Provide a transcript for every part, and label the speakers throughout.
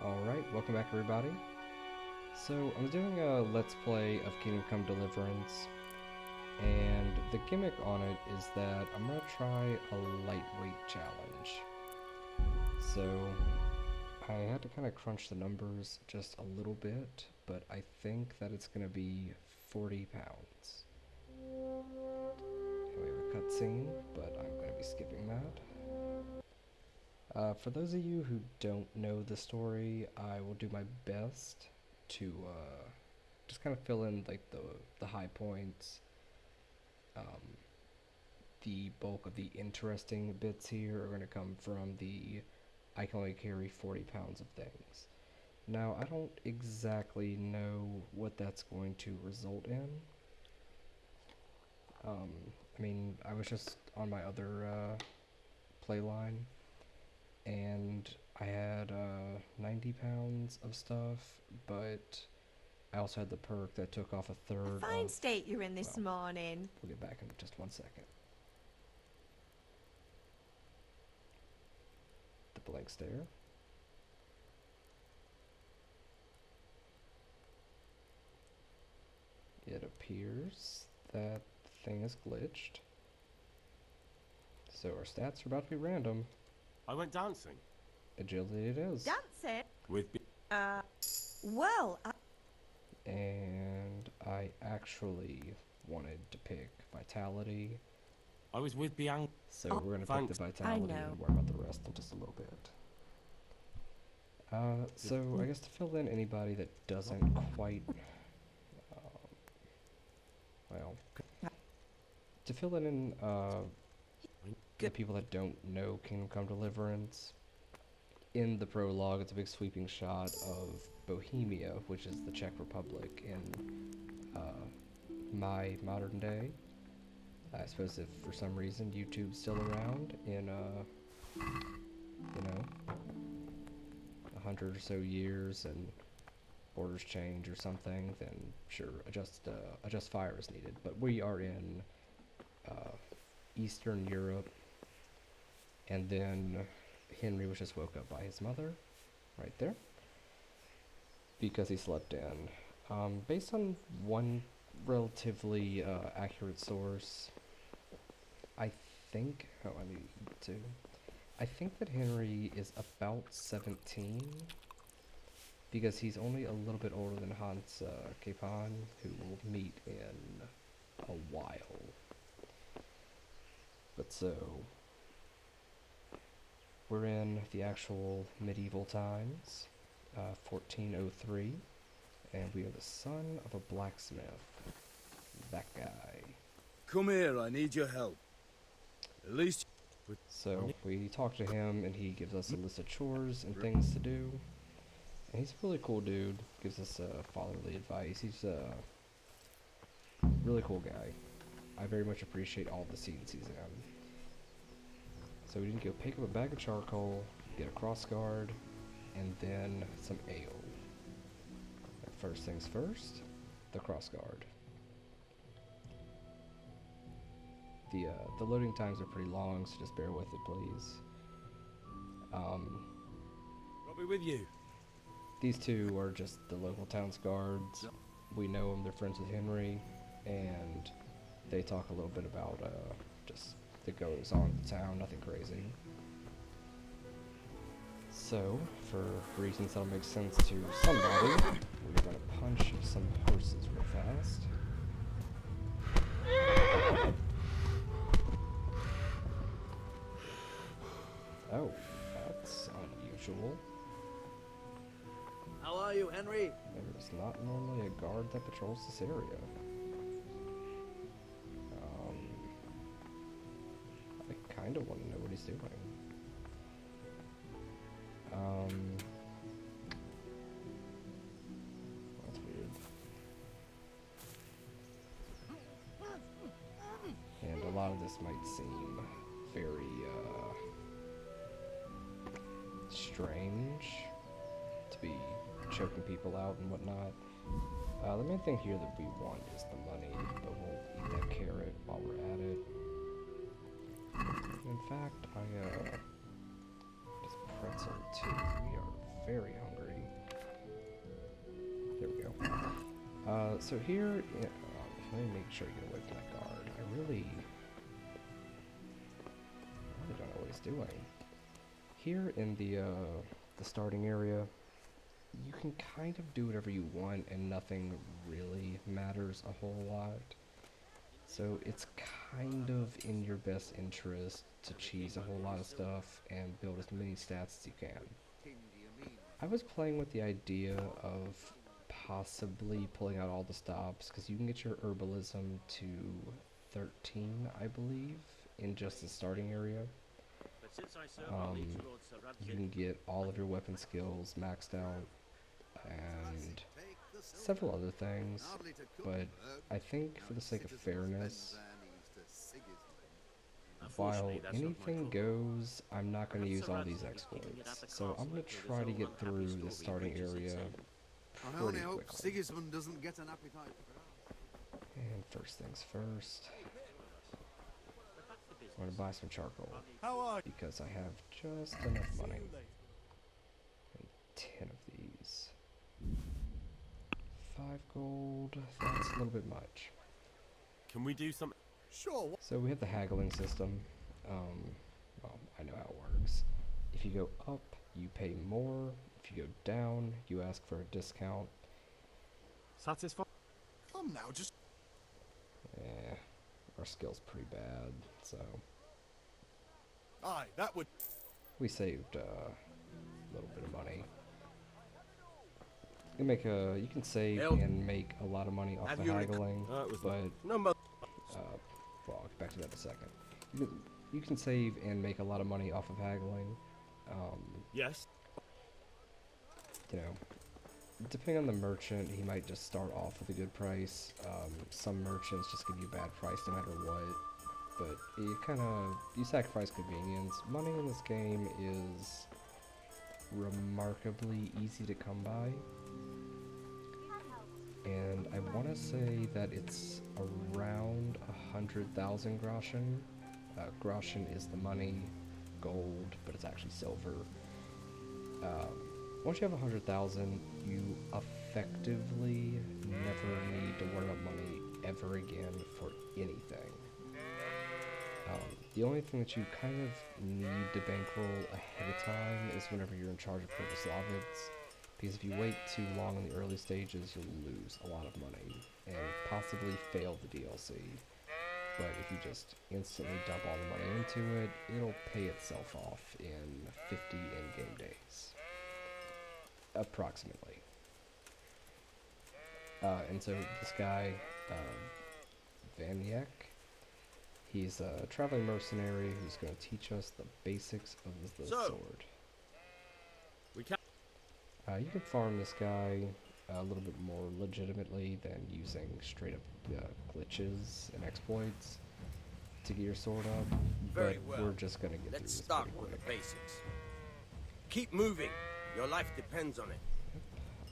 Speaker 1: Alright, welcome back everybody. So, I'm doing a Let's Play of Kingdom Come Deliverance, and the gimmick on it is that I'm gonna try a lightweight challenge. So, I had to kind of crunch the numbers just a little bit, but I think that it's gonna be 40 pounds. And we have a cutscene, but I'm gonna be skipping that. For those of you who don't know the story, I will do my best to just kind of fill in like the high points. The bulk of the interesting bits here are going to come from the I can only carry 40 pounds of things. Now, I don't exactly know what that's going to result in. I mean, I was just on my other play line, and I had 90 pounds of stuff, but I also had the perk that took off a third
Speaker 2: Fine
Speaker 1: of,
Speaker 2: state you're in this
Speaker 1: well,
Speaker 2: morning.
Speaker 1: we'll get back in just one second. The blank stare. It appears that the thing is glitched. So our stats are about to be random.
Speaker 3: I went dancing.
Speaker 1: Agility it is.
Speaker 2: Dancing?
Speaker 3: With
Speaker 2: Well,
Speaker 1: And I actually wanted to pick Vitality.
Speaker 3: I was with Bianca.
Speaker 1: So we're going to pick
Speaker 3: thanks.
Speaker 1: the Vitality
Speaker 2: know.
Speaker 1: and worry about the rest in just a little bit. So I guess to fill in anybody that doesn't quite, well, to fill it in the people that don't know Kingdom Come Deliverance, in the prologue it's a big sweeping shot of Bohemia, which is the Czech Republic in my modern day. I suppose if for some reason YouTube's still around in, you know, 100 or so years and borders change or something, then sure, adjust fire is needed. But we are in Eastern Europe, and then Henry was just woke up by his mother, right there, because he slept in. Based on one relatively accurate source, I think, I need to, I think that Henry is about 17, because he's only a little bit older than Hans Capon, who we'll meet in a while. But so, we're in the actual medieval times, 1403, and we are the son of a blacksmith. That guy.
Speaker 4: Come here, I need your help. At least...
Speaker 1: So, we talk to him, and he gives us a list of chores and things to do. And he's a really cool dude, gives us fatherly advice. He's a really cool guy. I very much appreciate all the scenes he's in. So we need to go pick up a bag of charcoal, get a cross guard, and then some ale. And first things first, the cross guard. The loading times are pretty long, so just bear with it, please.
Speaker 4: I'll be with you.
Speaker 1: These two are just the local town's guards. We know them, they're friends with Henry, and they talk a little bit about just the goings on in the town, nothing crazy. So, for reasons that'll make sense to somebody, we're gonna punch some horses real fast. Oh, that's unusual.
Speaker 4: How are you, Henry?
Speaker 1: There is not normally a guard that patrols this area. I kind of want to know what he's doing. That's weird. And a lot of this might seem very, strange to be choking people out and whatnot. The main thing here that we want is the money, but we'll eat that carrot while we're at it. In fact, I, just pretzel too. We are very hungry. So here, yeah, let me make sure you get away from that guard. I really don't know what he's doing. Here in the starting area, you can kind of do whatever you want and nothing really matters a whole lot. So it's kind of in your best interest to cheese a whole lot of stuff and build as many stats as you can. I was playing with the idea of possibly pulling out all the stops, because you can get your herbalism to 13, I believe, in just the starting area. You can get all of your weapon skills maxed out and several other things, but I think for the sake of fairness, while anything goes, I'm not going to use all these exploits. So I'm going to try to get through the starting area
Speaker 4: I
Speaker 1: pretty
Speaker 4: only hope
Speaker 1: quickly.
Speaker 4: Sigismund doesn't get an appetite for us.
Speaker 1: And first things first, I'm going to buy some charcoal
Speaker 4: How are you?
Speaker 1: because I have just enough money. And 10 of these. 5 gold, that's a little bit much.
Speaker 3: Can we do something?
Speaker 4: Sure.
Speaker 1: So we have the haggling system. Well, I know how it works. If you go up, you pay more. If you go down, you ask for a discount.
Speaker 3: Satisfied?
Speaker 4: Come now, just...
Speaker 1: Eh, our skill's pretty bad, so
Speaker 4: Aye, that would...
Speaker 1: we saved a little bit of money. You can save and make a lot of money off the haggling, but
Speaker 3: No mo-
Speaker 1: well, I'll get back to that in a second. You can save and make a lot of money off of haggling.
Speaker 3: Yes.
Speaker 1: You know, depending on the merchant, he might just start off with a good price. Some merchants just give you a bad price no matter what. But you sacrifice convenience. Money in this game is remarkably easy to come by. And I want to say that it's around 100,000 groschen. Groschen is the money, gold, but it's actually silver. Once you have 100,000, you effectively never need to worry about money ever again for anything. The only thing that you kind of need to bankroll ahead of time is whenever you're in charge of Pravoslavids, because if you wait too long in the early stages, you'll lose a lot of money and possibly fail the DLC. But if you just instantly dump all the money into it, it'll pay itself off in 50 in-game days. Approximately. And so this guy, Vaniak, he's a traveling mercenary who's going to teach us the basics of the sword.
Speaker 3: We can.
Speaker 1: You can farm this guy a little bit more legitimately than using straight up glitches and exploits to get your sword up.
Speaker 5: Very
Speaker 1: but
Speaker 5: well.
Speaker 1: we're just going to get
Speaker 5: Let's
Speaker 1: through
Speaker 5: start
Speaker 1: this
Speaker 5: with
Speaker 1: pretty
Speaker 5: the
Speaker 1: quick.
Speaker 5: basics. Keep moving. Your life depends on it.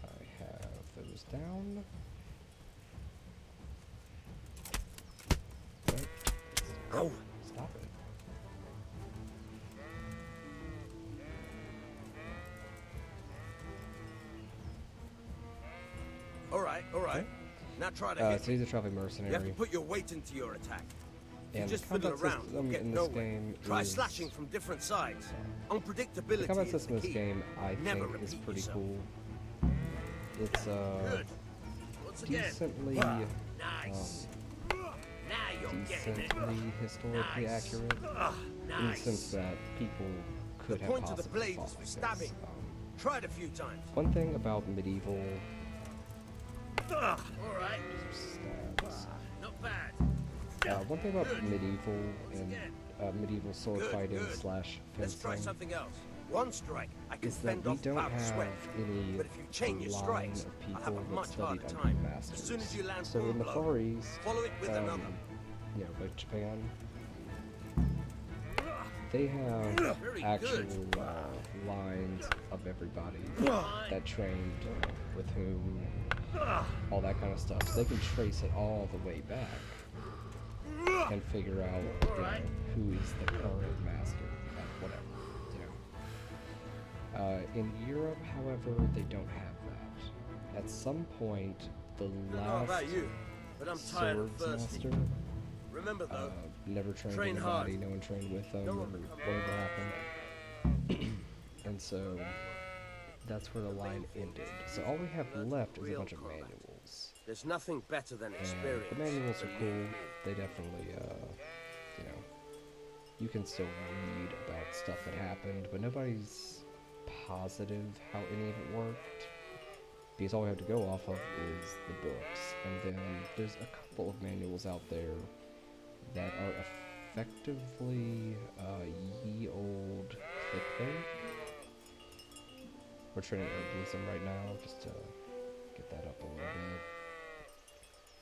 Speaker 1: I have those down. Okay.
Speaker 5: Go.
Speaker 1: Stop it.
Speaker 5: All right, all right.
Speaker 1: Okay.
Speaker 5: Now try to hit
Speaker 1: So he's
Speaker 5: me.
Speaker 1: a traveling
Speaker 5: You have to
Speaker 1: mercenary.
Speaker 5: put your weight into your attack. You
Speaker 1: And
Speaker 5: just
Speaker 1: the
Speaker 5: fiddle
Speaker 1: combat
Speaker 5: around, you'll
Speaker 1: system
Speaker 5: get
Speaker 1: in this
Speaker 5: nowhere.
Speaker 1: game
Speaker 5: Try
Speaker 1: is...
Speaker 5: slashing from different sides.
Speaker 1: The
Speaker 5: Unpredictability
Speaker 1: combat
Speaker 5: is
Speaker 1: system
Speaker 5: the
Speaker 1: in this
Speaker 5: key.
Speaker 1: game, I
Speaker 5: Never
Speaker 1: think, is
Speaker 5: repeat
Speaker 1: pretty
Speaker 5: yourself.
Speaker 1: cool. It's,
Speaker 5: Good. Once again.
Speaker 1: decently...
Speaker 5: Nice. Now you're getting it.
Speaker 1: decently historically
Speaker 5: Nice.
Speaker 1: accurate, in the
Speaker 5: Nice.
Speaker 1: sense that people could
Speaker 5: The
Speaker 1: have
Speaker 5: point of the
Speaker 1: possibly
Speaker 5: blade
Speaker 1: fought
Speaker 5: is for
Speaker 1: like
Speaker 5: stabbing.
Speaker 1: this.
Speaker 5: Try it a few times.
Speaker 1: One thing about medieval
Speaker 5: All right.
Speaker 1: stats,
Speaker 5: Not bad.
Speaker 1: one thing about
Speaker 5: Good.
Speaker 1: medieval
Speaker 5: Once
Speaker 1: and
Speaker 5: again.
Speaker 1: medieval sword
Speaker 5: Good,
Speaker 1: fighting
Speaker 5: good.
Speaker 1: slash
Speaker 5: Let's try
Speaker 1: fencing
Speaker 5: something else. One strike, I can
Speaker 1: is that
Speaker 5: fend
Speaker 1: we
Speaker 5: off
Speaker 1: don't
Speaker 5: power
Speaker 1: have
Speaker 5: sweat.
Speaker 1: any
Speaker 5: But if you chain your
Speaker 1: line
Speaker 5: strikes,
Speaker 1: of
Speaker 5: I'll have
Speaker 1: people
Speaker 5: a
Speaker 1: that
Speaker 5: much
Speaker 1: studied
Speaker 5: harder
Speaker 1: under
Speaker 5: time.
Speaker 1: masters.
Speaker 5: As soon as you land
Speaker 1: So
Speaker 5: full
Speaker 1: in the
Speaker 5: blow,
Speaker 1: Far East,
Speaker 5: follow it with another.
Speaker 1: you know, like Japan, they have
Speaker 5: Very
Speaker 1: actual
Speaker 5: good.
Speaker 1: lines of everybody that trained with whom, all that kind of stuff. So they can trace it all the way back and figure out who is the current master at whatever. You know. In Europe, however, they don't have that. At some point, the
Speaker 5: I don't know
Speaker 1: last
Speaker 5: about you, but I'm tired of
Speaker 1: swords
Speaker 5: thirsty.
Speaker 1: master
Speaker 5: Remember though,
Speaker 1: never trained
Speaker 5: train
Speaker 1: anybody,
Speaker 5: hard.
Speaker 1: no one trained with them,
Speaker 5: No
Speaker 1: or
Speaker 5: one becomes
Speaker 1: whatever happened. And so that's where the line ended. So all we have left is a bunch of manuals.
Speaker 5: there's nothing better than
Speaker 1: And
Speaker 5: experience.
Speaker 1: the manuals are cool.
Speaker 5: believe me.
Speaker 1: They definitely, you know, you can still read about stuff that happened, but nobody's positive how any of it worked. Because all we have to go off of is the books. And then there's a couple of manuals out there that are effectively ye old clickbait. We're training herbalism right now, just to get that up a little bit.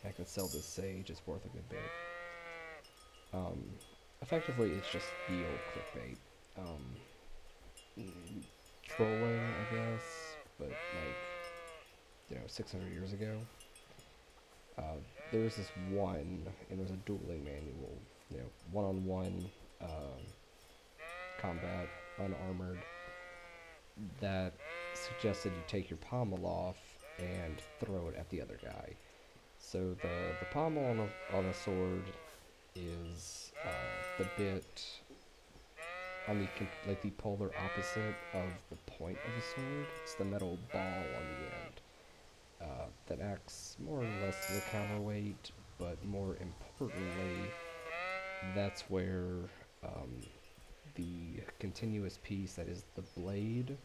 Speaker 1: I could sell this sage, it's worth a good bit. Effectively, it's just ye old clickbait. Trolling, I guess, but like, 600 years ago. There was this one, and there's a dueling manual, one-on-one combat, unarmored, that suggested you take your pommel off and throw it at the other guy. So the pommel on a sword is the bit on the polar opposite of the point of the sword. It's the metal ball on the end that acts more or less as a counterweight, but more importantly, that's where the continuous piece that is the blade,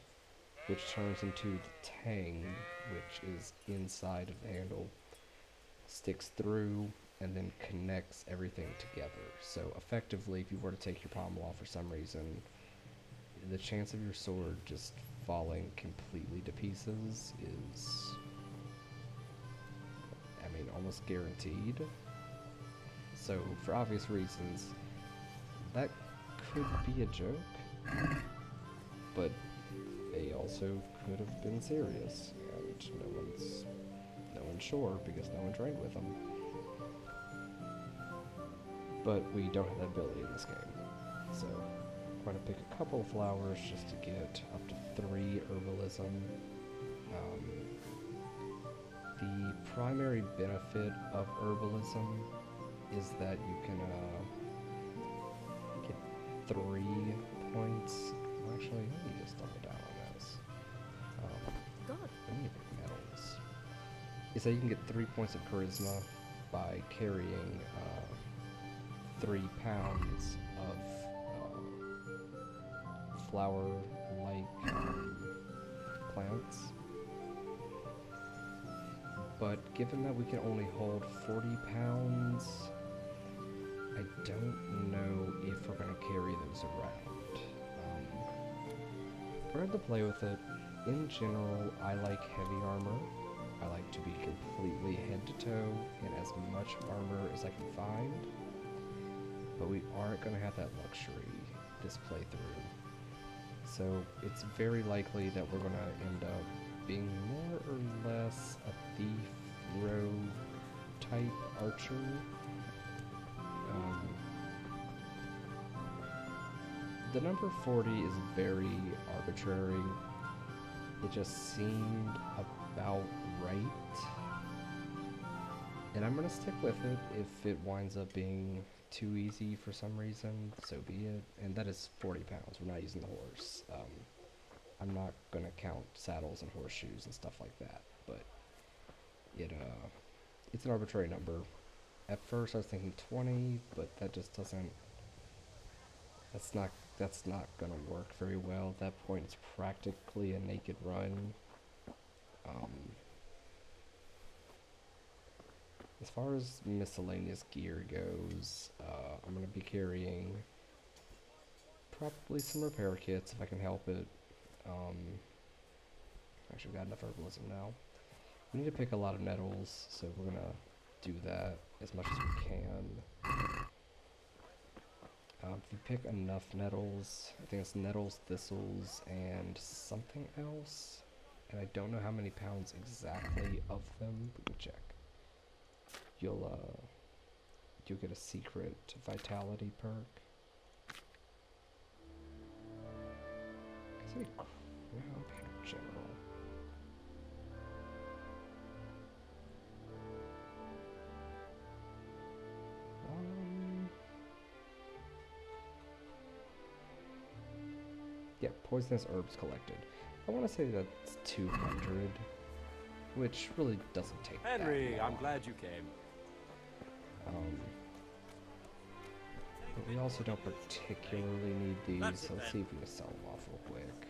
Speaker 1: which turns into the tang, which is inside of the handle, sticks through and then connects everything together. So effectively, if you were to take your pommel off for some reason, the chance of your sword just falling completely to pieces is, almost guaranteed. So for obvious reasons, that could be a joke, but they also could have been serious, and no one's sure because no one trained with them. But we don't have that ability in this game, so I'm going to pick a couple of flowers just to get up to 3 herbalism. The primary benefit of herbalism is that you can get 3 points. Actually, let me just double down on this.
Speaker 2: God.
Speaker 1: Let me pick metals. Is that you can get 3 points of charisma by carrying 3 pounds of flower-like plants. But given that we can only hold 40 pounds, I don't know if we're going to carry those around. We're going to play with it. In general, I like heavy armor. I like to be completely head to toe in as much armor as I can find. But we aren't going to have that luxury this playthrough. So it's very likely that we're going to end up being more or less a thief, rogue type archer. The number 40 is very arbitrary. It just seemed about right. And I'm going to stick with it. If it winds up being too easy for some reason, so be it. And that is 40 pounds. We're not using the horse. I'm not going to count saddles and horseshoes and stuff like that, but it's an arbitrary number. At first I was thinking 20, but that just doesn't, that's not going to work very well. At that point it's practically a naked run. As far as miscellaneous gear goes, I'm going to be carrying probably some repair kits if I can help it. Actually, we've got enough herbalism now. We need to pick a lot of nettles, so we're going to do that as much as we can. If you pick enough nettles, I think it's nettles, thistles, and something else. And I don't know how many pounds exactly of them. We can check. You'll get a secret vitality perk. Is it a crown painter general? poisonous herbs collected. I want to say that's 200, which really doesn't take
Speaker 6: Henry,
Speaker 1: that
Speaker 6: I'm
Speaker 1: long.
Speaker 6: glad you came.
Speaker 1: But we also don't particularly need these,
Speaker 5: That's
Speaker 1: so
Speaker 5: it
Speaker 1: let's
Speaker 5: then.
Speaker 1: see if we can sell them off real quick.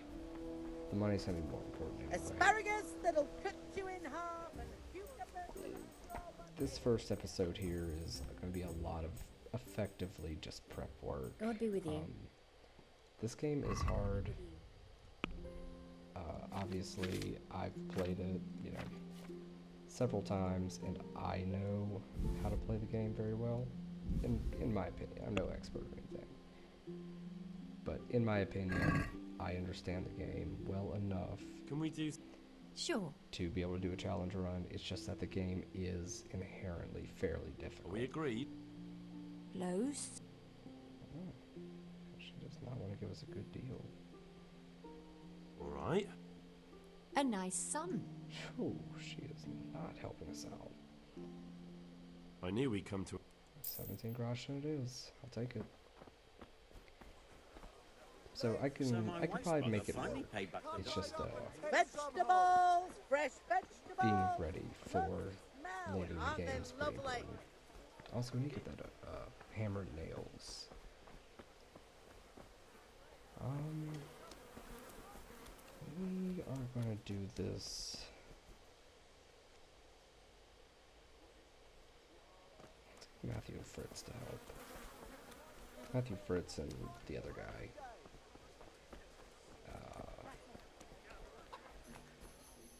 Speaker 1: The money's gonna be more important anyway.
Speaker 7: Asparagus that'll cut you in half and a cucumber.
Speaker 1: This first episode here is going to be a lot of effectively just prep work.
Speaker 2: God be with you.
Speaker 1: This game is hard. Obviously, I've played it, several times, and I know how to play the game very well. In my opinion, I'm no expert or anything, but in my opinion, I understand the game well enough
Speaker 3: Can we do?
Speaker 2: Sure.
Speaker 1: to be able to do a challenge run. It's just that the game is inherently fairly difficult.
Speaker 3: We agreed.
Speaker 2: Lows.
Speaker 1: Oh, she does not want to give us a good deal.
Speaker 3: All right.
Speaker 2: A nice sum.
Speaker 1: Oh, she is not helping us out.
Speaker 3: I knew we'd come to.
Speaker 1: 17 groschen it is. I'll take it. So I can probably make it work. It's just
Speaker 7: Vegetables, fresh vegetables.
Speaker 1: being ready for
Speaker 7: Smell.
Speaker 1: later in
Speaker 7: Aren't
Speaker 1: the
Speaker 7: they
Speaker 1: game is pretty
Speaker 7: lovely?
Speaker 1: important. Also, we need to get that hammered nails. We are gonna do this. Let's get Matthew and Fritz to help. Matthew, Fritz, and the other guy.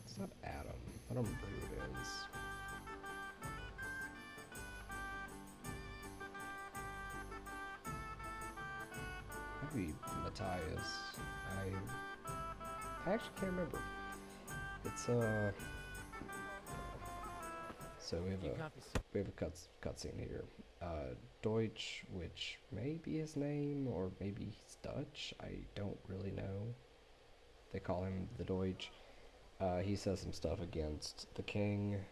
Speaker 1: It's not Adam. I don't remember who it is. Maybe Matthias. I actually can't remember. It's so we have a cutscene here. Deutsch, which may be his name, or maybe he's Dutch. I don't really know. They call him the Deutsch. He says some stuff against the king.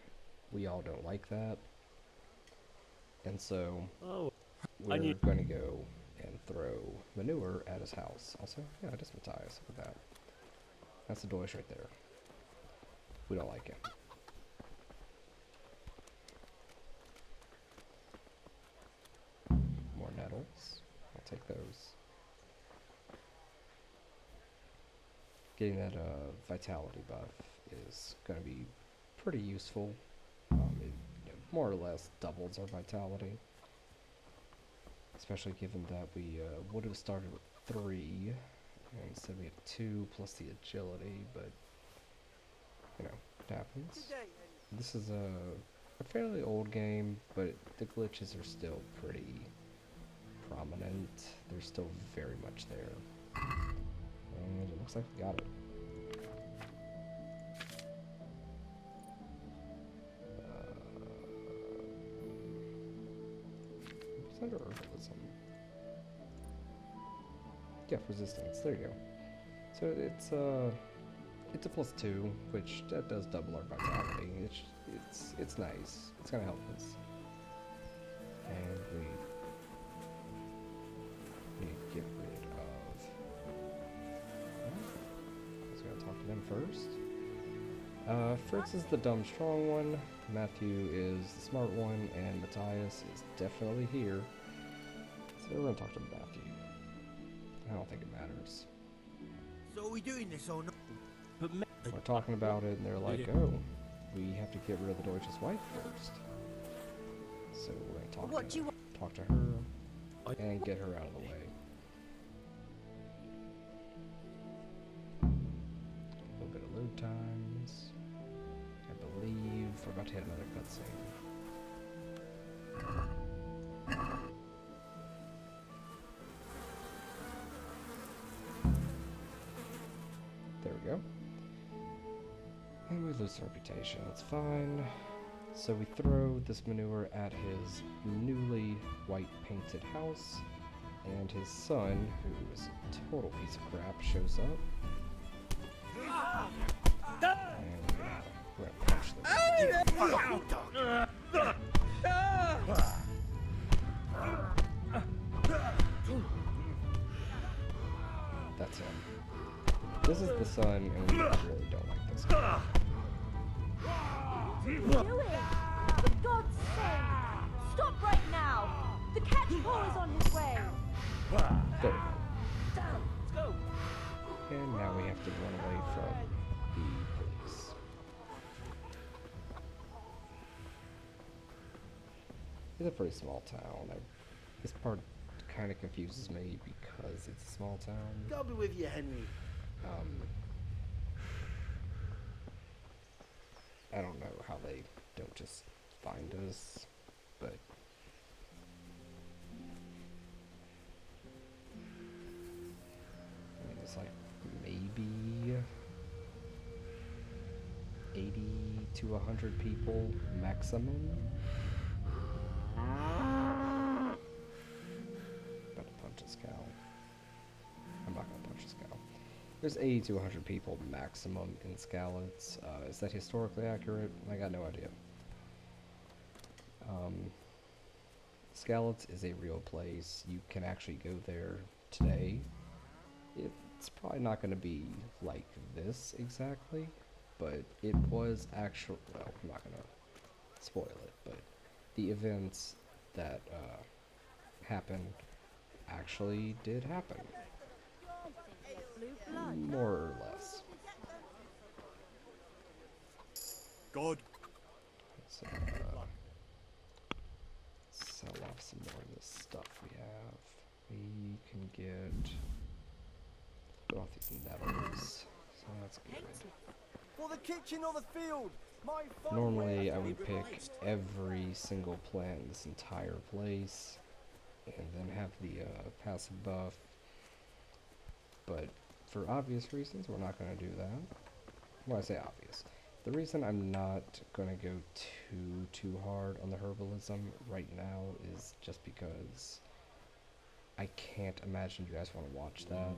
Speaker 1: We all don't like that. And so
Speaker 3: Oh.
Speaker 1: we're going to go and throw manure at his house. Also, yeah, it is Matthias. Look at that. That's the Deutsch right there. We don't like him. More nettles. I'll take those. Getting that vitality buff is going to be pretty useful. It more or less doubles our vitality. Especially given that we would have started with 3, and instead we have 2 plus the agility, but it happens. This is a fairly old game, but the glitches are still pretty prominent. They're still very much there. And it looks like we got it. What's under herbalism? Yeah, resistance. There you go. So it's a +2, which that does double our vitality. It's nice. It's gonna help us. And we need to get rid of. So we gotta talk to them first. Fritz is the dumb, strong one. Matthew is the smart one, and Matthias is definitely here. So we're gonna talk to Matthew. I don't think it matters.
Speaker 5: So are we doing this or not?
Speaker 1: We're talking about it, and they're like, "Oh, we have to get rid of the Deutsch's wife first." So we're gonna talk
Speaker 2: What do you
Speaker 1: talk to her and get her out of the way. A little bit of load times. I believe we're about to hit another cutscene. There we go. And we lose reputation, that's fine. So we throw this manure at his newly white painted house, and his son, who is a total piece of crap, shows up. And we're gonna punch them. That's him. This is the sun, and we really don't like this guy.
Speaker 6: What are you doing? For God's sake! Stop right now! The catchpole is on his way!
Speaker 1: There we go. And now we have to run away from the police. It's a pretty small town. This part kind of confuses me because it's a small town.
Speaker 8: God be with you, Henry.
Speaker 1: I don't know how they don't just find us, but I mean, it's like maybe 80 to 100 people maximum. About to punch this cow. I'm not gonna punch this cow. There's 80 to 100 people maximum in Skalitz. Is that historically accurate? I got no idea. Skalitz is a real place. You can actually go there today. It's probably not going to be like this exactly, but it was actually, well, I'm not going to spoil it, but the events that happened actually did happen. More or less.
Speaker 3: God.
Speaker 1: So, sell off some more of this stuff we have. We can get off these nettles, so that's good.
Speaker 8: For the kitchen or the field. My fun
Speaker 1: Normally,
Speaker 8: way.
Speaker 1: I would pick every single plant in this entire place, and then have the passive buff. But for obvious reasons, we're not going to do that. Well, I say obvious. The reason I'm not going to go too hard on the herbalism right now is just because I can't imagine you guys want to watch that.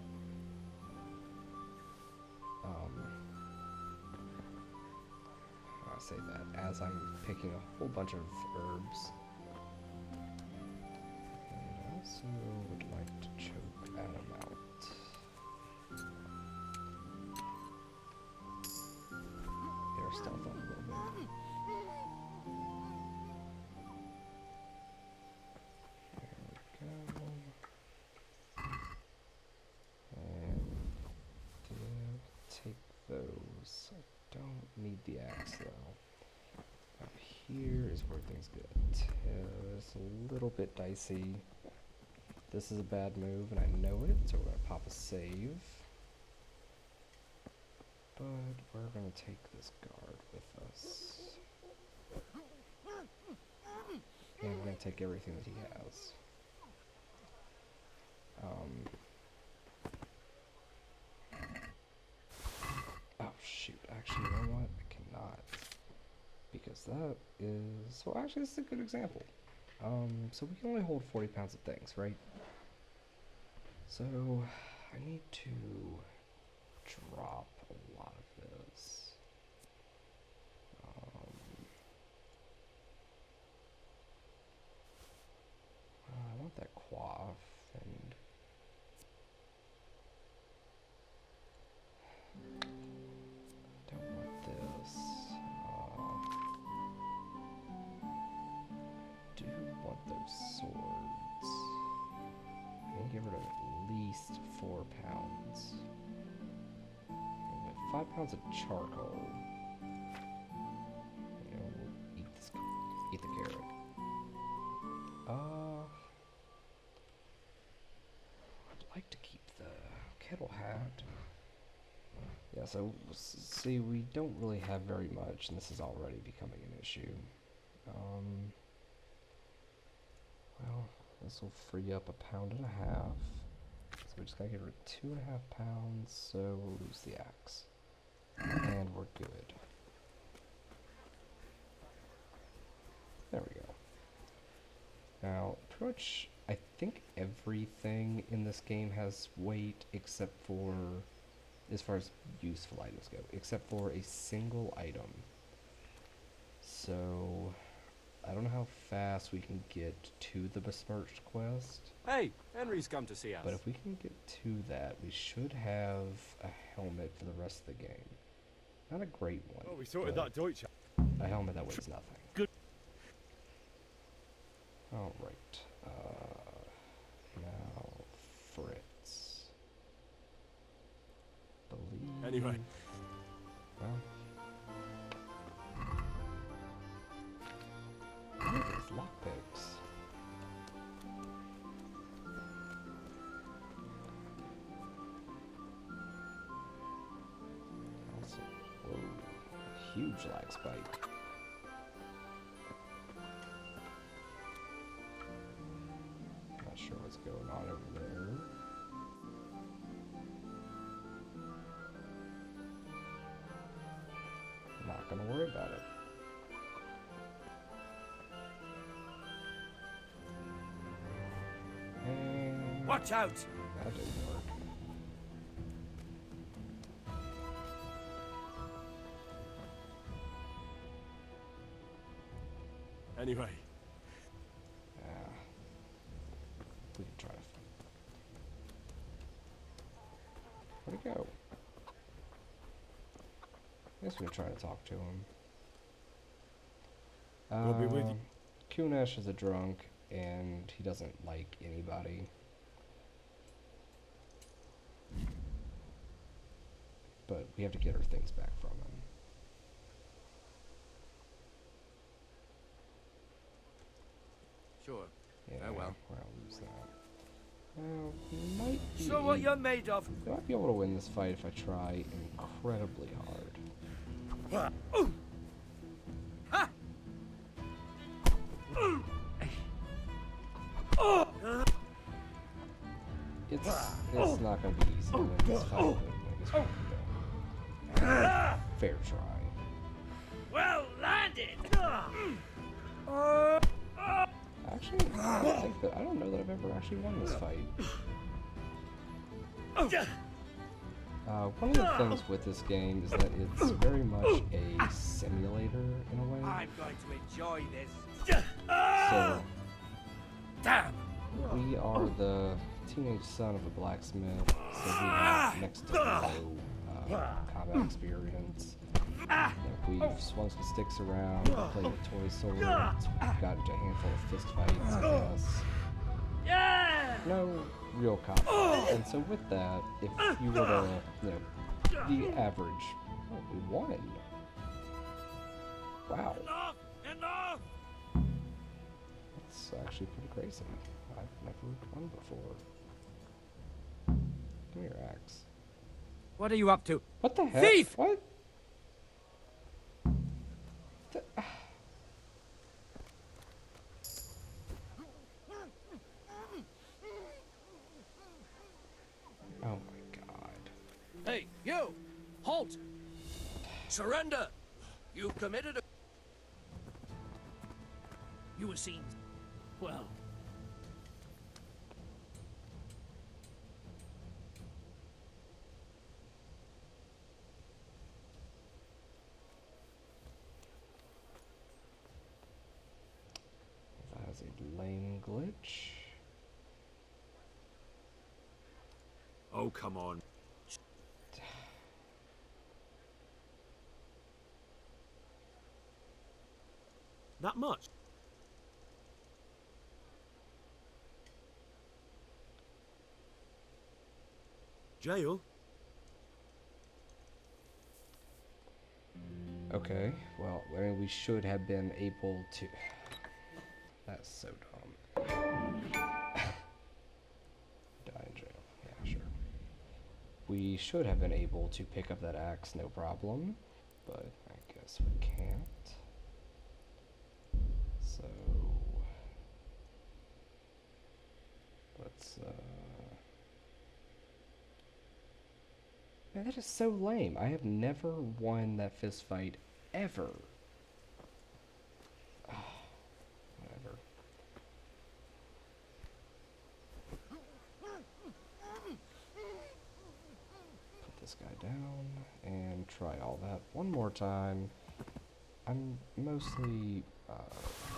Speaker 1: I say that as I'm picking a whole bunch of herbs. And I also would like to choke Adam out. Air stealth up a little bit. There we go. And take those. I don't need the axe though. Up here is where things get it's a little bit dicey. This is a bad move and I know it, so we're gonna pop a save. But we're gonna take this guard with us. And we're gonna take everything that he has. Oh shoot, actually you know what? I cannot. Because that is, well actually this is a good example. So we can only hold 40 pounds of things, right? So I need to drop a lot of this. I want that quaff and I don't want this. Do want those swords. I'm gonna get rid of at least 4 pounds. And with 5 pounds of charcoal, you know, we'll eat the carrot. I'd like to keep the kettle hat. Yeah, so see, we don't really have very much, and this is already becoming an issue. Well, this will free up 1.5 pounds. So we just gotta get rid of 2.5 pounds, so we'll lose the axe. And we're good. There we go. Now, pretty much, I think everything in this game has weight except for, as far as useful items go, except for a single item. So, I don't know how fast we can get to the besmirched quest,
Speaker 9: Hey, Henry's come to see us.
Speaker 1: but if we can get to that, we should have a helmet for the rest of the game. Not a great one.
Speaker 4: Oh, we sorted
Speaker 1: but
Speaker 4: that Deutsch.
Speaker 1: a helmet that weighs nothing.
Speaker 4: Good.
Speaker 1: Alright. Now, Fritz. Believe.
Speaker 9: Anyway.
Speaker 1: Well. Look at these lockpicks. Also, whoa, huge lag spike. Not sure what's going on over there. Not gonna worry about it. And
Speaker 5: Watch out!
Speaker 1: that didn't work.
Speaker 9: Anyway.
Speaker 1: We can try to. Where'd he go? I guess we can try to talk to him.
Speaker 4: We'll be with you.
Speaker 1: Kunesh is a drunk, and he doesn't like anybody. But we have to get our things back from him.
Speaker 5: Sure.
Speaker 1: Yeah,
Speaker 5: Oh, well.
Speaker 1: I'll lose that. Well, might be.
Speaker 5: Show what you're made of.
Speaker 1: I might be able to win this fight if I try incredibly hard. It's not gonna be easy to win this fight, but I guess we can go. Fair try.
Speaker 5: Well landed!
Speaker 1: Actually, I don't know that I've ever actually won this fight. One of the things with this game is that it's very much a simulator in a way.
Speaker 5: I'm going to enjoy this.
Speaker 1: So,
Speaker 5: Damn!
Speaker 1: we are the teenage son of a blacksmith, so we have next to no combat experience. You know, we've swung some sticks around, played with toy swords, got into a handful of fist fights, I guess.
Speaker 5: Yeah!
Speaker 1: No real combat. And so with that, if you were to, you know, the average, oh, we won. Wow.
Speaker 5: Enough! Enough!
Speaker 1: That's actually pretty crazy. I've never won before. Give me your axe.
Speaker 5: What are you up to?
Speaker 1: What the heck?
Speaker 5: Thief!
Speaker 1: What? Oh my god.
Speaker 5: Hey, you! Halt! Surrender! You've committed a... You were seen... Well...
Speaker 1: That is a lame glitch.
Speaker 9: Oh, come on. That much? Jail?
Speaker 1: Okay, well, I mean, we should have been able to... That's so dumb. Die in jail. Yeah, sure. We should have been able to pick up that axe, no problem. But I guess we can't. So... Let's, Man, that is so lame. I have never won that fist fight, ever. Whatever. Put this guy down and try all that one more time. I'm mostly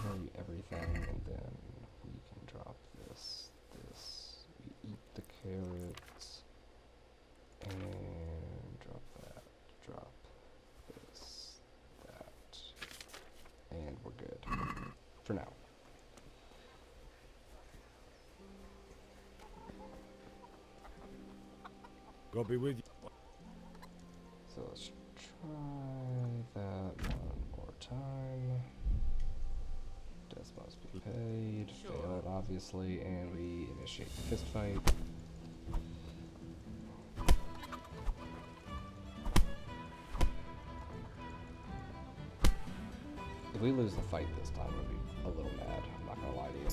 Speaker 1: tell you everything, and then we can drop this. We eat the carrots, and drop that, drop this, that, and we're good for now.
Speaker 9: God be with you.
Speaker 1: So let's try that one more time. Debts must be paid. Fail it, obviously, and we initiate the fist fight. If we lose the fight this time, I'll be a little mad. I'm not gonna lie to you.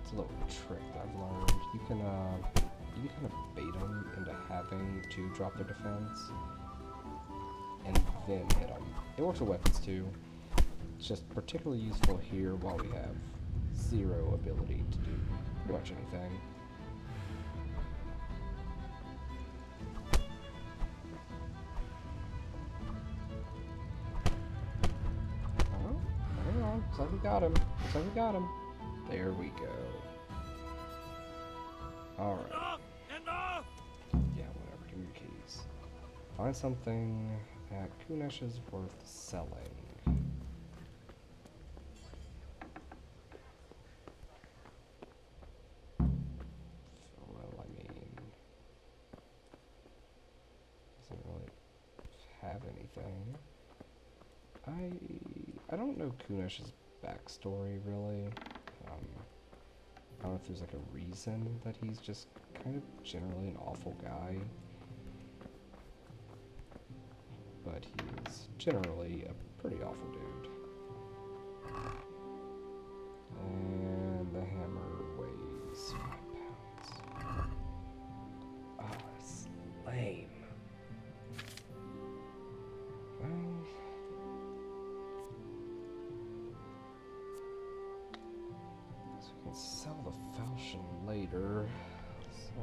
Speaker 1: It's a little trick that I've learned. You can kind of bait them into having to drop their defense, and then hit them. It works with weapons too. It's just particularly useful here while we have zero ability to do pretty much anything. Oh, hang on. Looks like we got him. Looks like we got him. There we go. Alright.
Speaker 5: Enough!
Speaker 1: Yeah, whatever. Give me your keys. Find something that Kunesh is worth selling. Well, I mean, doesn't really have anything. I don't know Kunesh's backstory really. I don't know if there's like a reason that he's just kind of generally an awful guy. But he's generally a pretty awful dude. And the hammer weighs 5 pounds. Oh, that's lame. Well, so we can sell the falchion later. So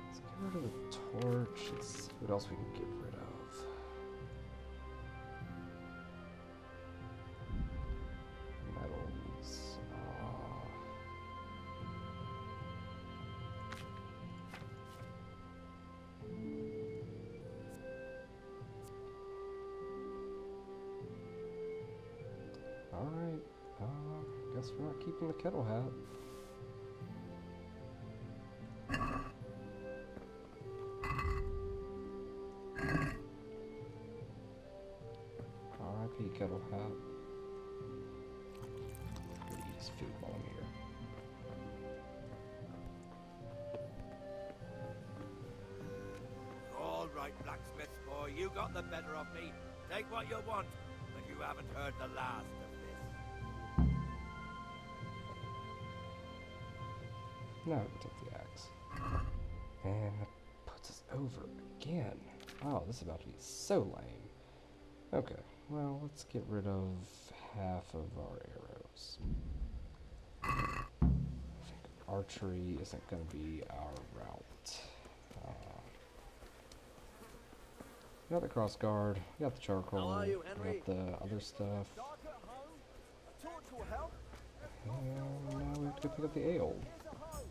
Speaker 1: let's get rid of the torch. Let's see what else we can get rid of. Metals. Alright, guess we're not keeping the kettle hat. R.I.P. kettle hat. I'm gonna eat his food while I'm here.
Speaker 5: All right, blacksmith boy, you got the better of me. Take what you want, but you haven't heard the last of this.
Speaker 1: Now we can take the axe. And that puts us over again. Oh, this is about to be so lame. Okay, well, let's get rid of half of our arrows. I think archery isn't going to be our route. We got the cross guard, we got the charcoal,
Speaker 8: How are you,
Speaker 1: we
Speaker 8: Henry?
Speaker 1: got the other stuff.
Speaker 8: Dark at home? A torch will help.
Speaker 1: And now we have to go pick up the ale.
Speaker 8: Here's a hoe.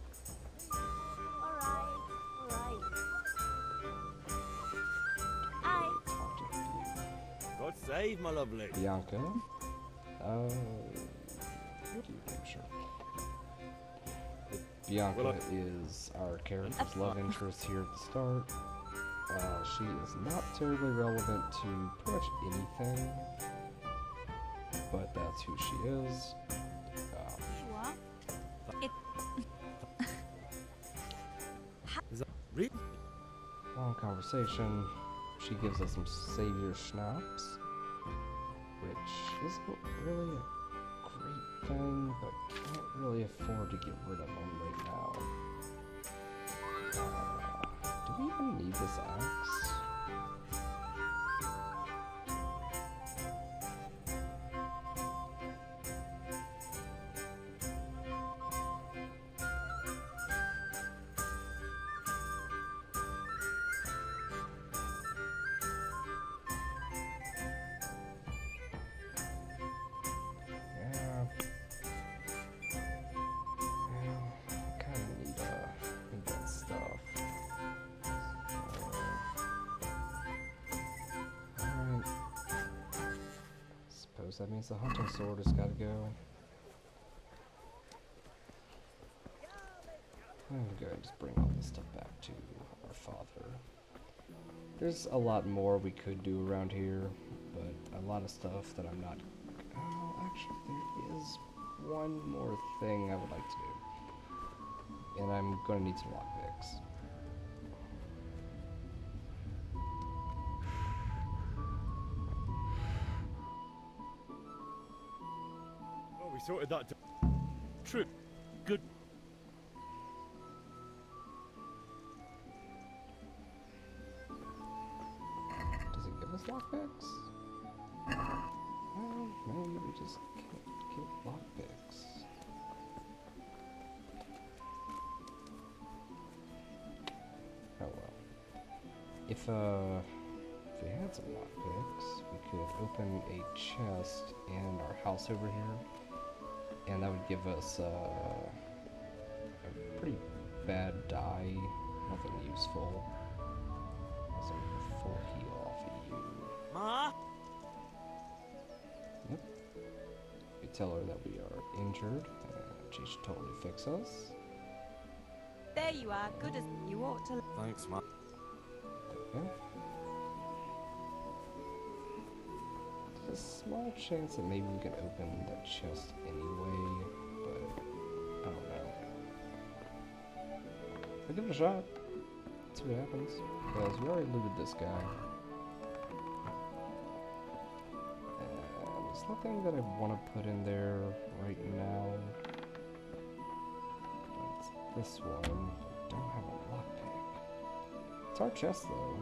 Speaker 6: Alright.
Speaker 1: Talk to you.
Speaker 9: God save my lovely.
Speaker 1: Bianca. What do you do, sure? Bianca
Speaker 9: Well,
Speaker 1: is our character's love interest here at the start. She is not terribly relevant to pretty much anything, but that's who she is.
Speaker 9: Is that real?
Speaker 1: Long conversation. She gives us some savior schnapps, which isn't really a great thing, but can't really afford to get rid of them right now. Do we even need this axe? So that means the hunting sword has got to go. I'm going to just bring all this stuff back to our father. There's a lot more we could do around here, but a lot of stuff that I'm not... actually, there is one more thing I would like to do. And I'm going to need some lockpicks.
Speaker 9: Oh, we sorted that. True. Good.
Speaker 1: Does it give us lockpicks? Well, maybe we just can't get lockpicks. Oh well. If we had some lockpicks, we could open a chest in our house over here, and that would give us a pretty bad die, nothing useful. Also, a full heal off of you.
Speaker 7: Ma?
Speaker 1: Yep. We tell her that we are injured, and she should totally fix us.
Speaker 6: There you are, good as you ought to.
Speaker 9: Thanks, man.
Speaker 1: Yeah. There's a small chance that maybe we can open that chest anyway, but I don't know. I'll give it a shot. See what happens. Because we already looted this guy. And there's nothing that I want to put in there right now. But it's this one. I don't have a lockpick. It's our chest though.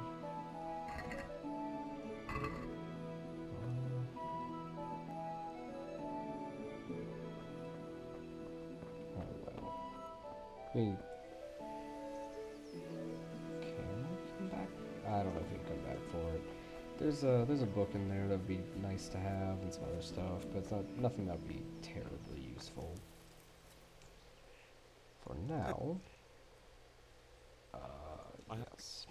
Speaker 1: Oh well. Can we come back? I don't know if we can come back for it. There's a book in there that'd be nice to have and some other stuff, but it's nothing that'd be terribly useful. For now, yes.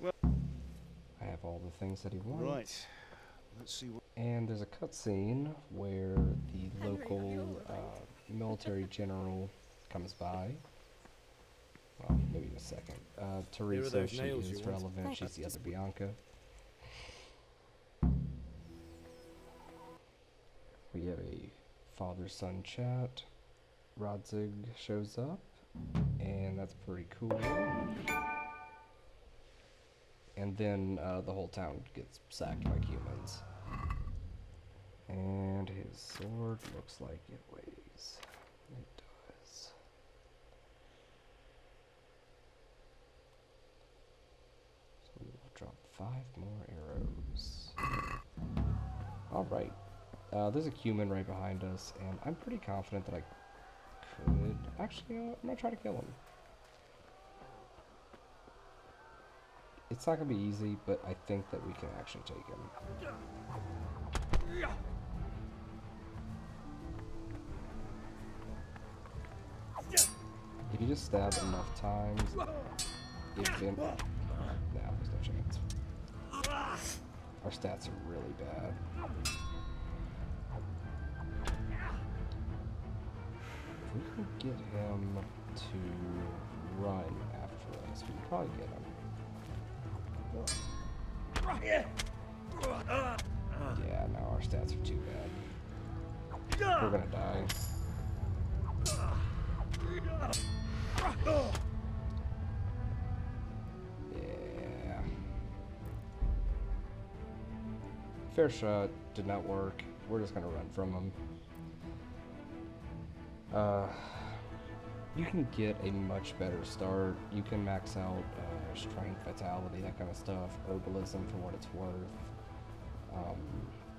Speaker 1: I have all the things that he wants.
Speaker 4: Right. Let's see what...
Speaker 1: And there's a cutscene where the local military general comes by. Well, maybe in a second. Teresa,
Speaker 9: those
Speaker 1: she
Speaker 9: nails
Speaker 1: is
Speaker 9: you want.
Speaker 1: relevant. She's the other Bianca. We have a father-son chat. Rodzig shows up, and that's pretty cool. And then the whole town gets sacked by humans. And his sword looks like it weighs. It does. So we will drop 5 more arrows. Alright. There's a human right behind us, and I'm pretty confident that I could... Actually, I'm gonna try to kill him. It's not gonna be easy, but I think that we can actually take him. If you just stab enough times, even... No, there's no chance. Our stats are really bad. If we can get him to run after us, we can probably get him. Yeah, no, our stats are too bad. We're gonna die. Yeah. Fair shot, did not work. We're just gonna run from him. You can get a much better start. You can max out strength, vitality, that kind of stuff, herbalism for what it's worth.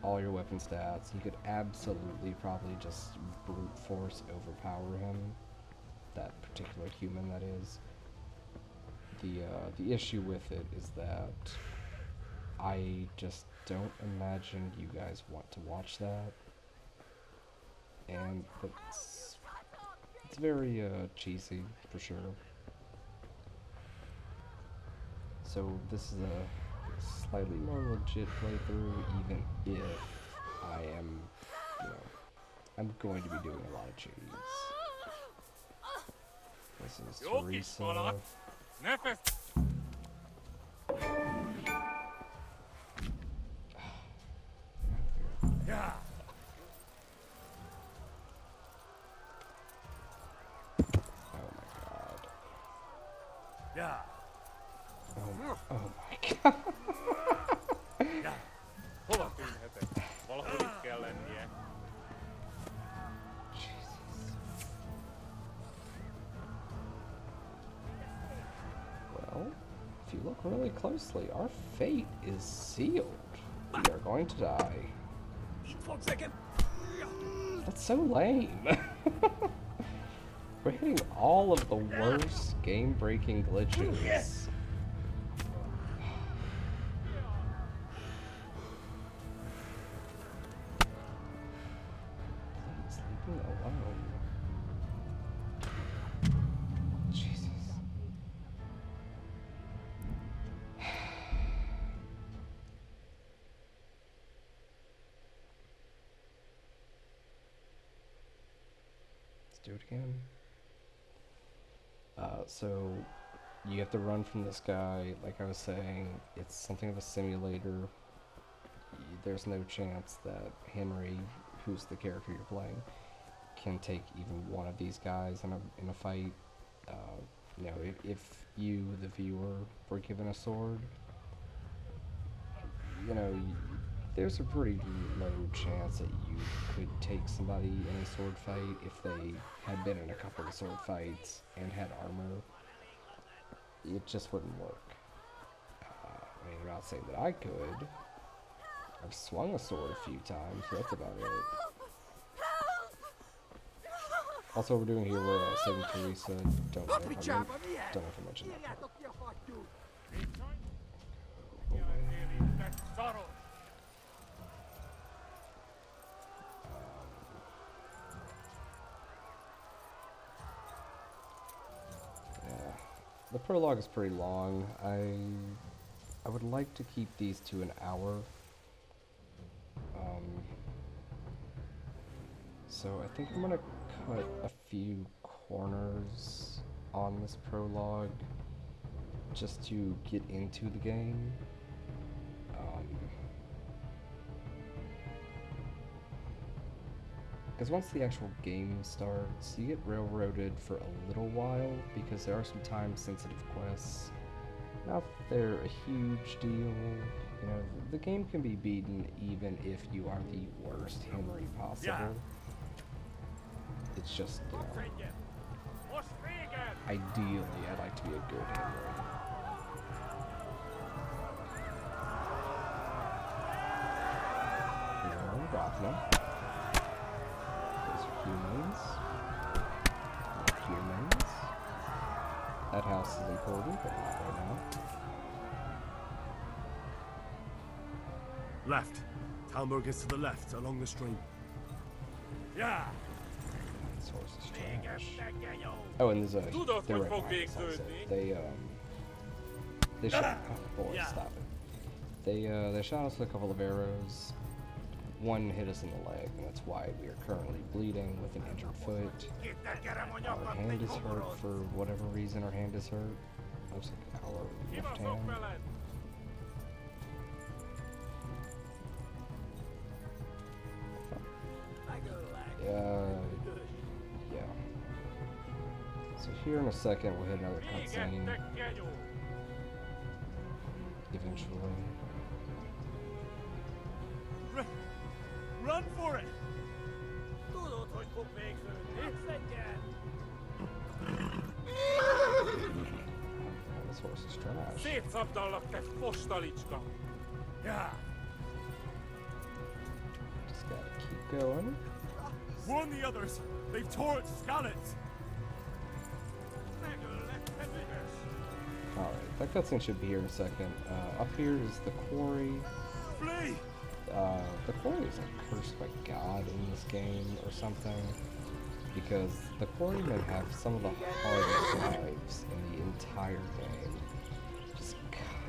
Speaker 1: All your weapon stats. You could absolutely probably just brute force overpower him. That particular human, that is. The issue with it is that I just don't imagine you guys want to watch that. And it's very cheesy, for sure. So this is a slightly more legit playthrough, even if I am you know, I'm going to be doing a lot of cheese. This is Teresa.
Speaker 9: Yeah.
Speaker 1: Oh my god.
Speaker 9: Yeah.
Speaker 1: Oh my god.
Speaker 9: Yeah. Huomasin heti. Valhuriskellen, yeah.
Speaker 1: Well, if you look really closely, our fate is sealed. We are going to die. That's so lame. We're hitting all of the worst game-breaking glitches. Please leave me alone. Jesus. Let's do it again. So you have to run from this guy. Like I was saying, it's something of a simulator. There's no chance that Henry, who's the character you're playing, can take even one of these guys in a fight. You know, if you, the viewer, were given a sword, you know, there's a pretty low chance that you could take somebody in a sword fight if they had been in a couple of sword fights and had armor. It just wouldn't work. I mean, I'm not saying that I could. I've swung a sword a few times, so that's about it. Also, what we're doing here, we're saving Teresa. Don't know if I mentioned that part. The prologue is pretty long. I would like to keep these to an hour. So I think I'm gonna cut a few corners on this prologue just to get into the game. Because once the actual game starts, you get railroaded for a little while because there are some time-sensitive quests. Not that they're a huge deal. You know, the game can be beaten even if you are the worst Henry possible.
Speaker 9: Yeah.
Speaker 1: It's just, you know, ideally I'd like to be a good Henry. Here on Gotham. Humans. Humans. That house is important, but not right now.
Speaker 4: Left. Talmberg is to the left, along the stream.
Speaker 9: Yeah.
Speaker 1: This horse is trash. Oh, and there's a. They're right behind us, also. They shot. Oh boy, stop it. They shot us with a couple of arrows. One hit us in the leg, and that's why we are currently bleeding with an injured foot. Our hand is hurt for whatever reason. Our hand is hurt. Looks like our left hand. Yeah. So here in a second we'll hit another cutscene. Eventually.
Speaker 9: Run for it!
Speaker 1: This horse is trash.
Speaker 9: Yeah.
Speaker 1: Just gotta keep going.
Speaker 9: Warn the others! They've tore its scallops!
Speaker 1: Alright, that cutscene should be here in a second. Up here is the quarry.
Speaker 9: Flee!
Speaker 1: The quarry is like cursed by God in this game or something, because the quarrymen have some of the hardest lives in the entire game. Just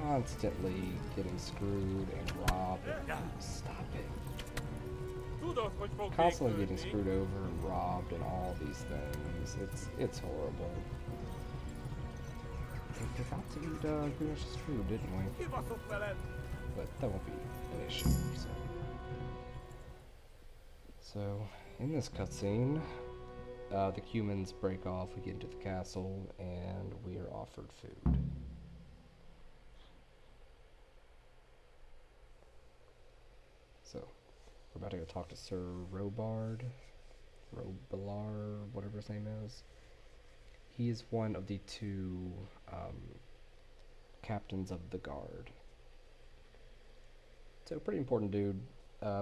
Speaker 1: constantly getting screwed and robbed. Stop it. constantly getting screwed over and robbed and all these things. It's horrible. We forgot to eat Greenwish's food, didn't we?
Speaker 5: Give us a fellow.
Speaker 1: But that won't be an issue. So in this cutscene, the humans break off. We get into the castle, and we are offered food. So we're about to go talk to Sir Robard, whatever his name is. He is one of the two captains of the guard. So pretty important dude.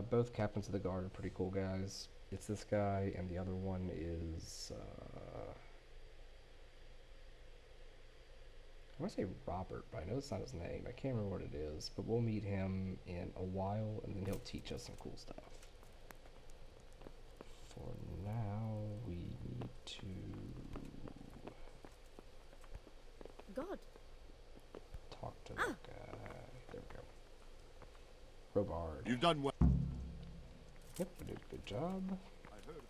Speaker 1: Both captains of the guard are pretty cool guys. It's this guy, and the other one is I want to say Robert, but I know it's not his name. I can't remember what it is, but we'll meet him in a while, and then he'll teach us some cool stuff. For now, we need to
Speaker 6: God.
Speaker 1: talk to that guy. There we go. Robard.
Speaker 3: You've done well.
Speaker 1: Yep, we did a good job.
Speaker 3: I heard.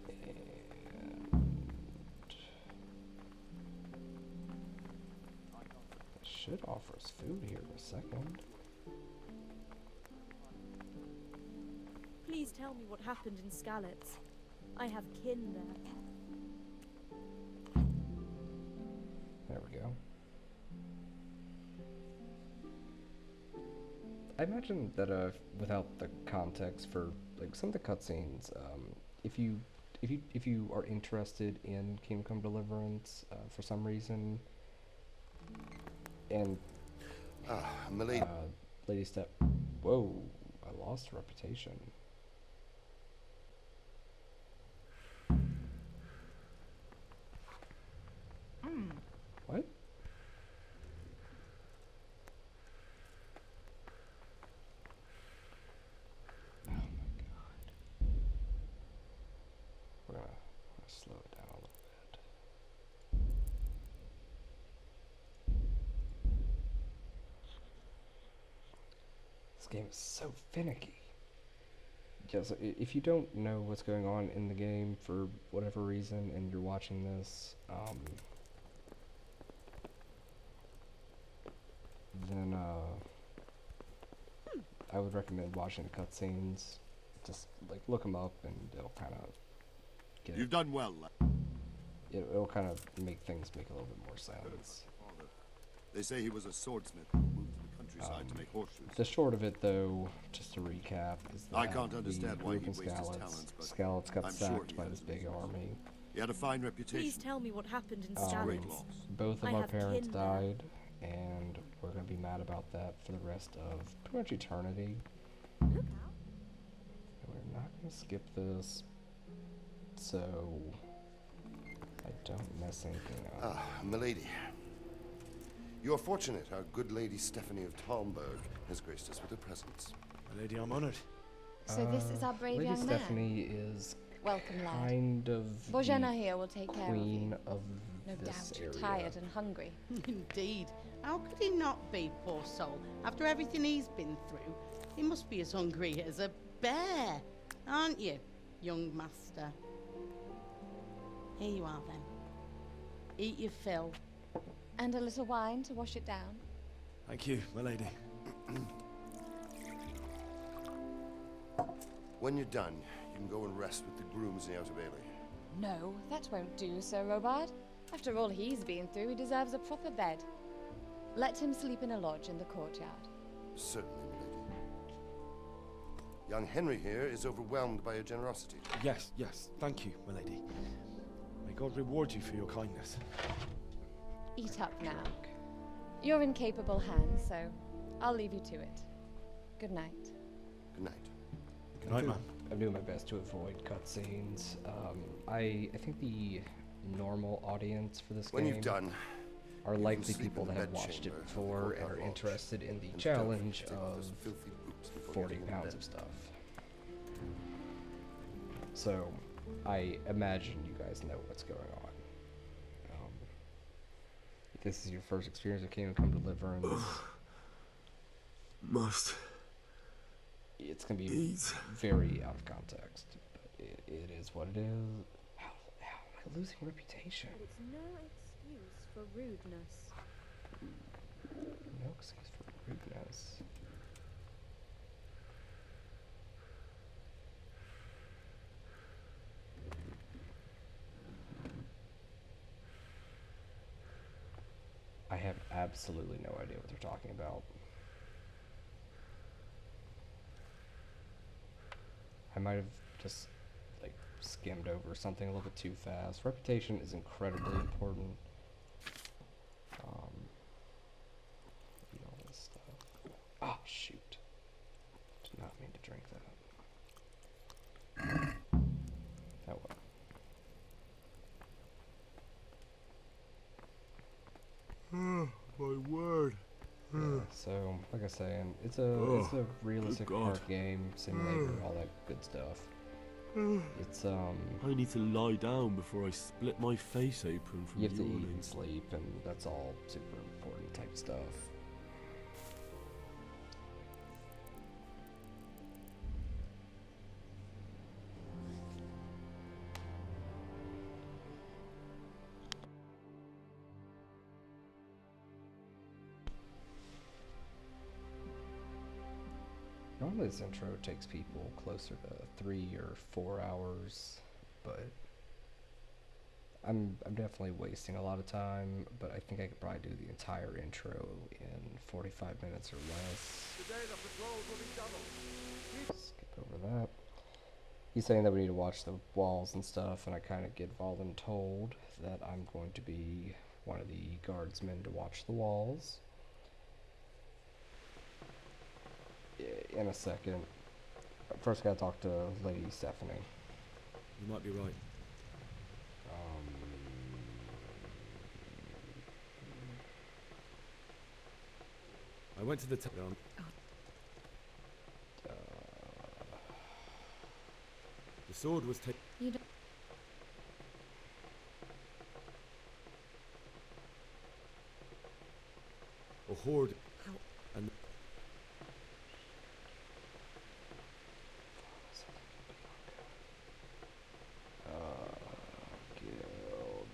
Speaker 1: And they should offer us food here in a second.
Speaker 6: Please tell me what happened in Skalitz. I have kin there.
Speaker 1: There we go. I imagine that without the context for like some of the cutscenes, if you are interested in Kingdom Come Deliverance for some reason, and
Speaker 8: Milady.
Speaker 1: Lady Step, whoa, I lost reputation. What? Oh my god. We're gonna slow it down a little bit. This game is so finicky. Yes, if you don't know what's going on in the game for whatever reason and you're watching this, then I would recommend watching the cutscenes. Just like look them up, and it'll kind of get.
Speaker 3: You've done well, lad.
Speaker 1: It'll kind of make things make a little bit more sense.
Speaker 3: They say he was a swordsmith who moved to the countryside to make horseshoes.
Speaker 1: The short of it, though, just to recap, is that
Speaker 3: I can't understand why
Speaker 1: we
Speaker 3: he
Speaker 1: grew up in
Speaker 3: wastes his
Speaker 1: Skalitz.
Speaker 3: talents, but
Speaker 1: Skalitz got
Speaker 3: I'm sure
Speaker 1: sacked
Speaker 3: he
Speaker 1: by
Speaker 3: has
Speaker 1: this big
Speaker 3: reasons.
Speaker 1: army.
Speaker 3: He had a fine reputation.
Speaker 6: Please tell me what happened in
Speaker 3: Great
Speaker 6: Skalitz.
Speaker 3: loss.
Speaker 1: Both of
Speaker 6: I
Speaker 1: our
Speaker 6: have
Speaker 1: parents
Speaker 6: kin there.
Speaker 1: died, and we're going to be mad about that for the rest of pretty much eternity.
Speaker 6: Look out.
Speaker 1: And we're not going to skip this, so I don't mess anything up.
Speaker 8: Milady. You are fortunate our good lady Stephanie of Talmberg has graced us with her presence.
Speaker 9: My lady, I'm honored.
Speaker 10: So this is our brave
Speaker 1: Lady
Speaker 10: young man.
Speaker 1: Stephanie is
Speaker 10: Welcome, lad.
Speaker 1: kind of
Speaker 10: Bojana
Speaker 1: the
Speaker 10: here will take care of
Speaker 1: queen
Speaker 10: you.
Speaker 1: of
Speaker 10: No
Speaker 1: this
Speaker 10: doubt you're
Speaker 1: area.
Speaker 10: tired and hungry.
Speaker 7: Indeed. How could he not be, poor soul? After everything he's been through, he must be as hungry as a bear, aren't you, young master? Here you are, then. Eat your fill.
Speaker 10: And a little wine to wash it down.
Speaker 9: Thank you, my lady.
Speaker 8: When you're done, you can go and rest with the grooms in the Outer Bailey.
Speaker 10: No, that won't do, Sir Robard. After all he's been through, he deserves a proper bed. Let him sleep in a lodge in the courtyard.
Speaker 8: Certainly, milady. Young Henry here is overwhelmed by your generosity.
Speaker 9: Yes, thank you, my lady. May God reward you for your kindness.
Speaker 10: Eat up now. You're in capable hands, so I'll leave you to it. Good night.
Speaker 8: Good night.
Speaker 9: Good night, man.
Speaker 1: I'm doing my best to avoid cutscenes. I think the normal audience for this
Speaker 8: When
Speaker 1: game
Speaker 8: you've done,
Speaker 1: are
Speaker 8: you
Speaker 1: likely
Speaker 8: can sleep
Speaker 1: people
Speaker 8: in the
Speaker 1: that have watched
Speaker 8: bedchamber
Speaker 1: it
Speaker 8: of the
Speaker 1: before and
Speaker 8: courtyard
Speaker 1: are
Speaker 8: lodge,
Speaker 1: interested in the
Speaker 8: and
Speaker 1: challenge
Speaker 8: don't take off
Speaker 1: of
Speaker 8: those filthy boots before
Speaker 1: 40
Speaker 8: getting in
Speaker 1: pounds
Speaker 8: bed.
Speaker 1: of stuff. So, I imagine you guys know what's going on. If this is your first experience of Kingdom Come Deliverance,
Speaker 4: Must
Speaker 1: it's gonna be very out of context, but it is what it is. How am I losing reputation?
Speaker 6: But it's no excuse for rudeness.
Speaker 1: No excuse for rudeness. I have absolutely no idea what they're talking about. I might have just like skimmed over something a little bit too fast. Reputation is incredibly important. Read all this stuff. Oh shoot! Did not mean to drink that. Oh well.
Speaker 9: My word.
Speaker 1: Yeah, so, like I was saying, it's a realistic park game, simulator, all that good stuff. It's
Speaker 9: I need to lie down before I split my face open from
Speaker 1: you have to eat
Speaker 9: yawning.
Speaker 1: and sleep, and that's all super important type stuff. Normally this intro takes people closer to 3 or 4 hours, but I'm definitely wasting a lot of time, but I think I could probably do the entire intro in 45 minutes or less.
Speaker 5: Today the patrols will be doubled.
Speaker 1: Skip over that. He's saying that we need to watch the walls and stuff, and I kind of get voluntold that I'm going to be one of the guardsmen to watch the walls. In a second. First, gotta talk to Lady Stephanie.
Speaker 9: You might be right. I went to the town. The sword was taken.
Speaker 10: You don't.
Speaker 9: A horde.
Speaker 10: How?
Speaker 9: And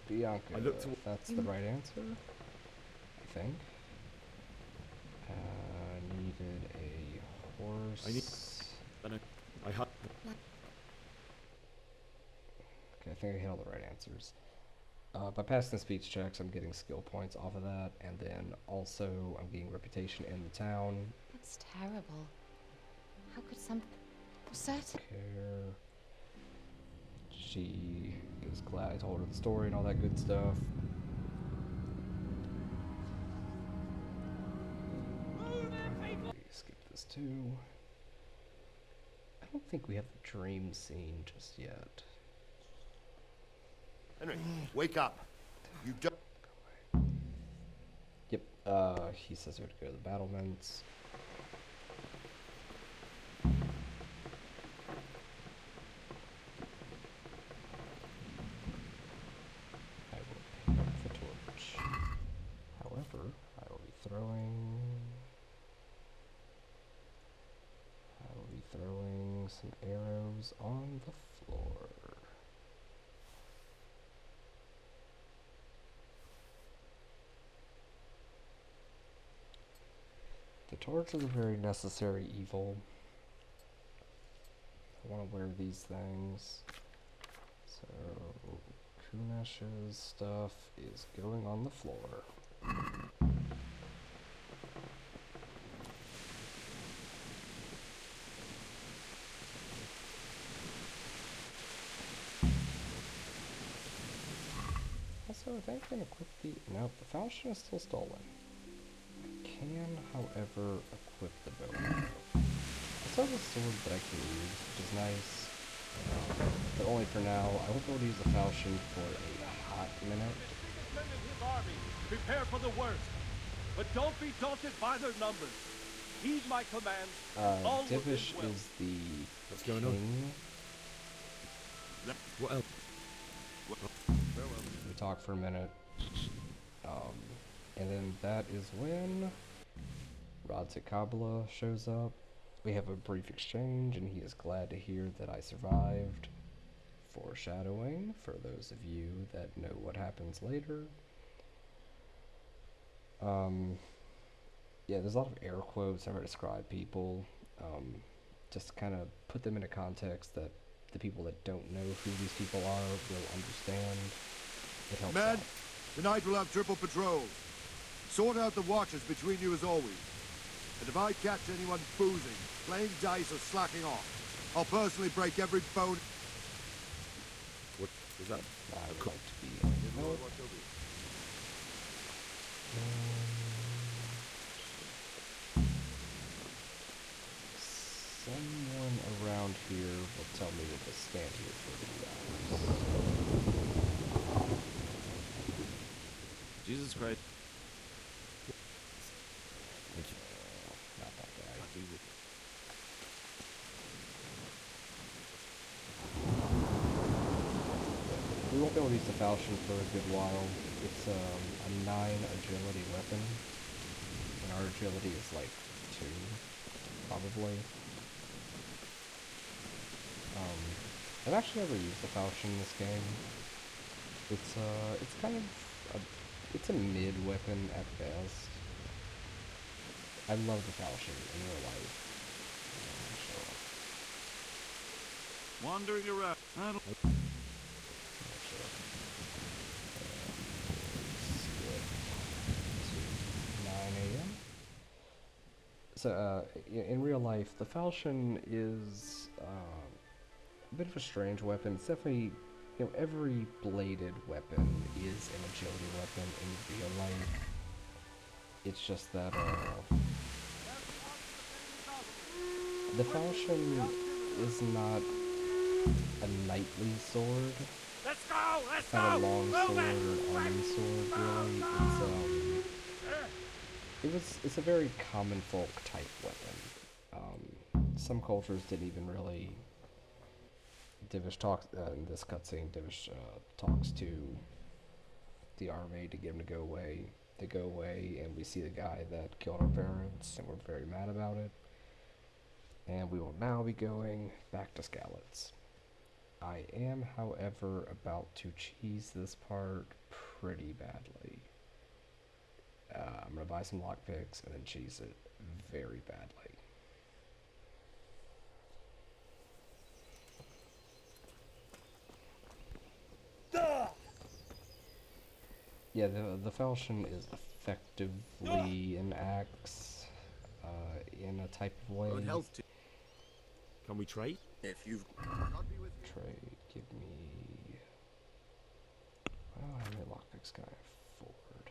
Speaker 1: Bianca.
Speaker 9: I looked to-
Speaker 1: That's the right answer, I think. Needed a horse.
Speaker 9: and I had.
Speaker 1: Okay, I think I hit all the right answers. By passing the speech checks, I'm getting skill points off of that, and then also I'm getting reputation in the town.
Speaker 10: That's terrible. How could some... What's that?
Speaker 1: Care. She is glad I told her the story and all that good stuff. Skip this too. I don't think we have the dream scene just yet.
Speaker 3: Henry, wake up. You don't.
Speaker 1: Yep, he says we have to go to the battlements. I will pick up the torch. However, I will be throwing some arrows on the floor. The torch is a very necessary evil. I want to wear these things. So, Kunesh's stuff is going on the floor. Also, I think I can equip the... Nope, the falchion is still stolen. I can, however, equip the bow and arrow. I still have a sword that I can use, which is nice. But only for now. I won't be able to use the falchion for a hot minute.
Speaker 5: His army. Prepare for the worst. But don't be daunted by their numbers. Heed my commands. All will
Speaker 1: Divish
Speaker 5: end well.
Speaker 1: is the
Speaker 9: What's going on?
Speaker 1: king.
Speaker 9: What else?
Speaker 1: We talk for a minute. And then that is when Radzik Kabbalah shows up. We have a brief exchange, and he is glad to hear that I survived. Foreshadowing, for those of you that know what happens later. Yeah, there's a lot of air quotes how I describe people. Just to kind of put them in a context that the people that don't know who these people are will understand. It helps
Speaker 3: Men,
Speaker 1: out.
Speaker 3: tonight we'll have triple patrols. Sort out the watches between you as always. And if I catch anyone boozing, playing dice or slacking off, I'll personally break every bone.
Speaker 9: What is that?
Speaker 1: I would like to be in the know. Someone around here will tell me to just stand here for a few hours.
Speaker 9: Jesus Christ.
Speaker 1: Not that guy. We won't be able to use the falchion for a good while. It's a 9 agility weapon, and our agility is like 2, probably. I've actually never used the falchion in this game. It's kind of it's a mid weapon at best. I love the falchion in real life.
Speaker 9: Wandering around. I don't.
Speaker 1: 9 a.m. So, in real life, the falchion is a bit of a strange weapon. It's definitely, every bladed weapon is an agility weapon in real life. It's just that, the falchion is not a knightly sword.
Speaker 5: Let's go! Let's
Speaker 1: It's not a
Speaker 5: go!
Speaker 1: long
Speaker 5: Move
Speaker 1: sword or
Speaker 5: it!
Speaker 1: an iron sword, really. It's a very common folk type weapon. Some cultures didn't even really. Divish talks in this cutscene. Divish talks to the army to get him to go away. They go away, and we see the guy that killed our parents, and we're very mad about it. And we will now be going back to Skalitz. I am, however, about to cheese this part pretty badly. I'm going to buy some lockpicks and then cheese it very badly. Yeah, the falchion is effectively an axe in a type of way.
Speaker 9: Good health to. Can we trade?
Speaker 3: If you've...
Speaker 1: Trade, give me... Well, how many lockpicks can I afford?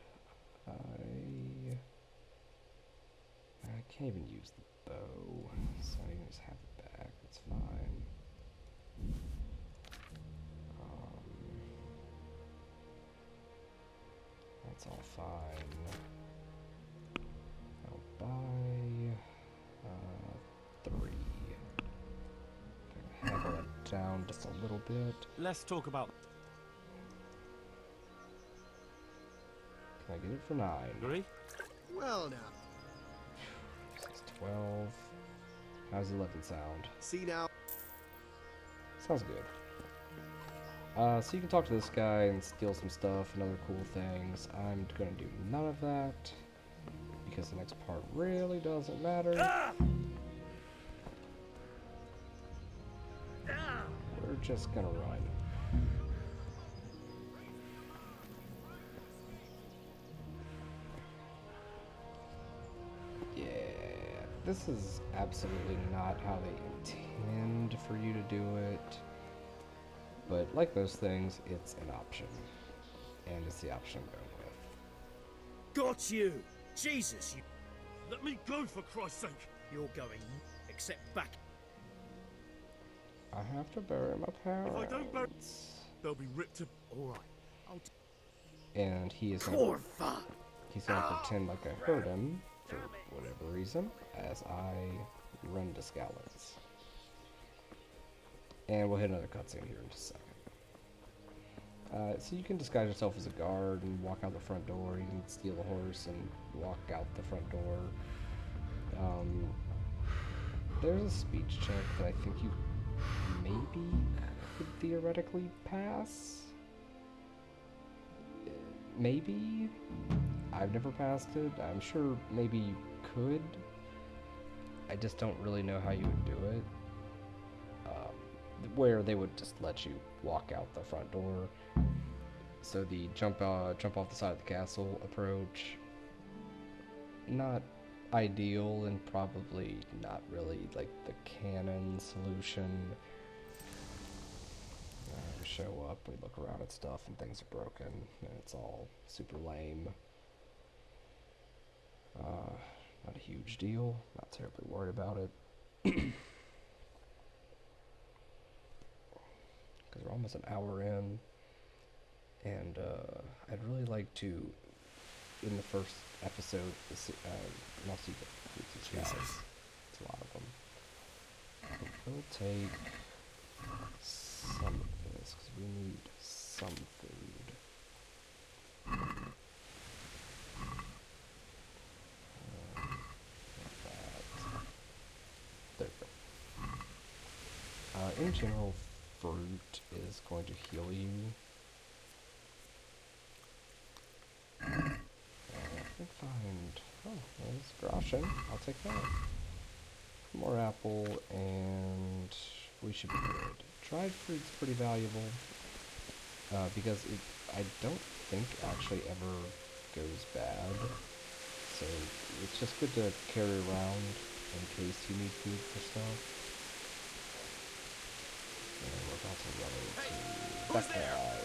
Speaker 1: I can't even use the bow, so I can just have it back, it's fine. That's all fine. I'll buy 3. I can haggle it down just a little bit.
Speaker 9: Let's talk about.
Speaker 1: Can I get it for 9?
Speaker 9: Agree?
Speaker 3: Well now.
Speaker 1: This is 12. How's 11 sound?
Speaker 3: See now.
Speaker 1: Sounds good. So you can talk to this guy and steal some stuff and other cool things. I'm gonna do none of that because the next part really doesn't matter. We're just gonna run. Yeah, this is absolutely not how they intend for you to do it. But like those things, it's an option. And it's the option I'm going with.
Speaker 9: Got you! Jesus, you. Let me go for Christ's sake! You're going, except back.
Speaker 1: I have to bury my parents.
Speaker 9: If I don't bury. They'll be ripped to. Alright.
Speaker 1: And he is
Speaker 9: Poor
Speaker 1: gonna,
Speaker 9: fuck!
Speaker 1: he's gonna pretend like I heard him, for whatever reason, as I run to Skalitz. And we'll hit another cutscene here in just a second. So you can disguise yourself as a guard and walk out the front door. You can steal a horse and walk out the front door. there's a speech check that I think you maybe could theoretically pass. Maybe? I've never passed it. I'm sure maybe you could. I just don't really know how you would do it. Where they would just let you walk out the front door. So the jump off the side of the castle approach, not ideal and probably not really like the canon solution. We show up, we look around at stuff and things are broken and it's all super lame. Not a huge deal, not terribly worried about it. Because we're almost an hour in, and I'd really like to, in the first episode, not see these guys. It's a lot of them. We'll take some of this because we need some food. There we go. In general, fruit is going to heal you. I can find... Oh, there's Groshen. I'll take that. More apple, and we should be good. Dried fruit's pretty valuable, because I don't think actually ever goes bad. So it's just good to carry around in case you need food for stuff. And we're about to run into that guy.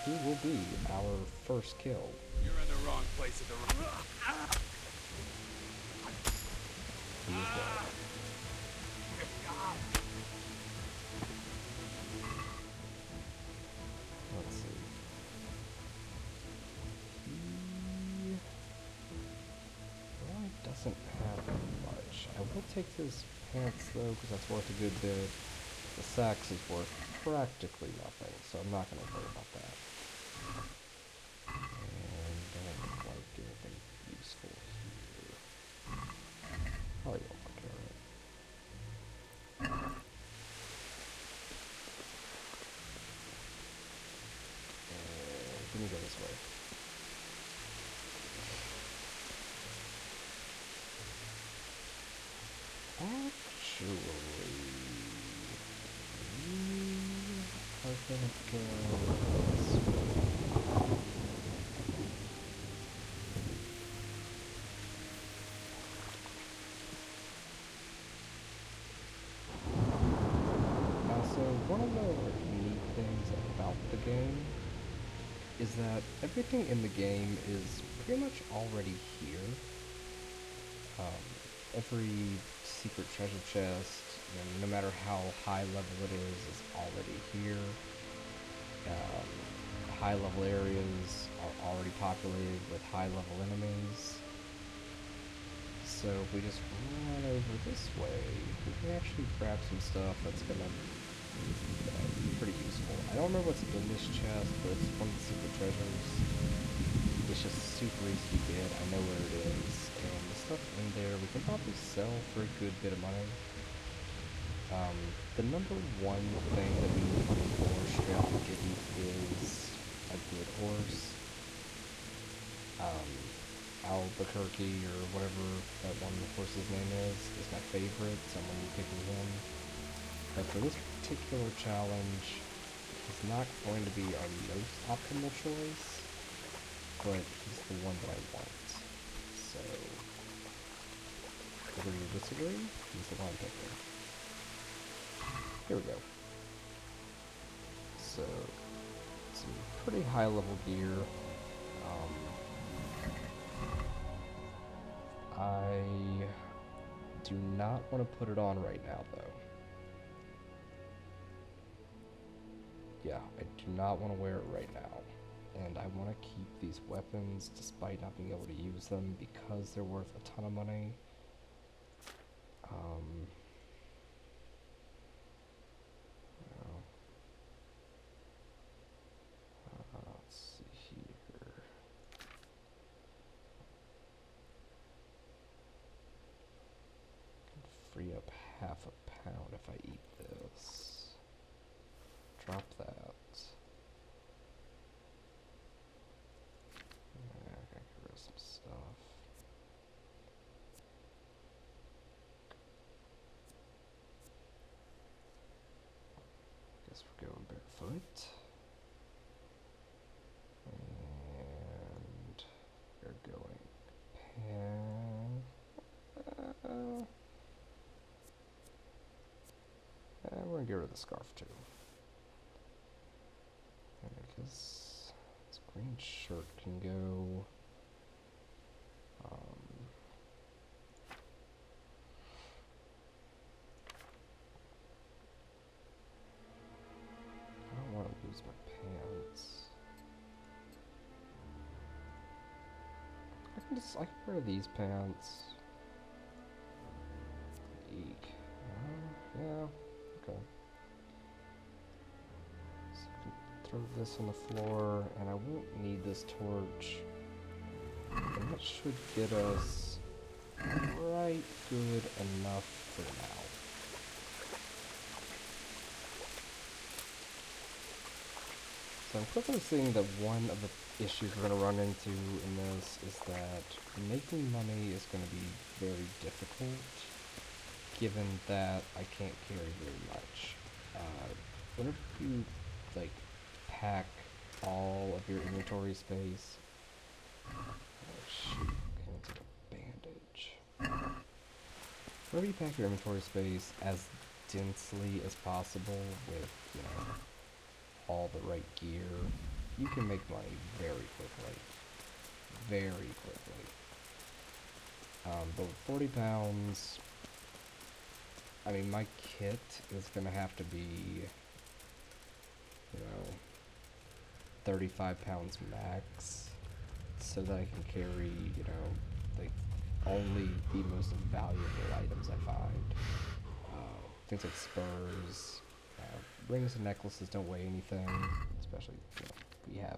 Speaker 1: He will be our first kill.
Speaker 5: You're in the wrong place at the wrong...
Speaker 1: He is dead. Let's see. He really doesn't have much. I will take his pants though, because that's worth a good bit. The sax is worth practically nothing, so I'm not going to worry about that. And I don't look like anything useful here. Probably won't look at it. And let me go this way. Actually... I'm gonna go this way. So one of the neat things about the game is that everything in the game is pretty much already here. Every secret treasure chest, no matter how high level it is already here. High level areas are already populated with high level enemies. So if we just run over this way, we can actually grab some stuff that's gonna be pretty useful. I don't remember what's in this chest, but it's one of the secret treasures. It's just super easy to get. I know where it is, and the stuff in there we can probably sell for a good bit of money. The number one thing that we need money for straight off the gate is a good horse. Albuquerque or whatever that one horse's name is my favorite, so I'm going to be picking him. But for this particular challenge, he's not going to be our most optimal choice, but he's the one that I want. So, agree or disagree, he's the one I'm picking. Here we go. So, some pretty high level gear. I do not want to put it on right now, though. Yeah, I do not want to wear it right now. And I want to keep these weapons despite not being able to use them because they're worth a ton of money. Let's see here. Free up half a pound if I eat this. Drop that. Yeah, I gotta get rid of some stuff. Guess we're going barefoot. And we're going and we're gonna get rid of the scarf too. And I guess this green shirt can go. I don't want to lose my pants. I can wear these pants. Eek. Yeah. Okay. So I can throw this on the floor, and I won't need this torch. And that should get us right good enough for now. So I'm quickly seeing that one of the issues we're going to run into in this is that making money is going to be very difficult, given that I can't carry very much. Whenever you like pack all of your inventory space, oh shoot, came into a bandage. Whenever you pack your inventory space as densely as possible with, you know, all the right gear, you can make money very quickly. Very quickly. But with 40 pounds, I mean, my kit is going to have to be, you know, 35 pounds max, so that I can carry, you know, like, only the most valuable items I find. Things like spurs, rings and necklaces don't weigh anything, especially, you know,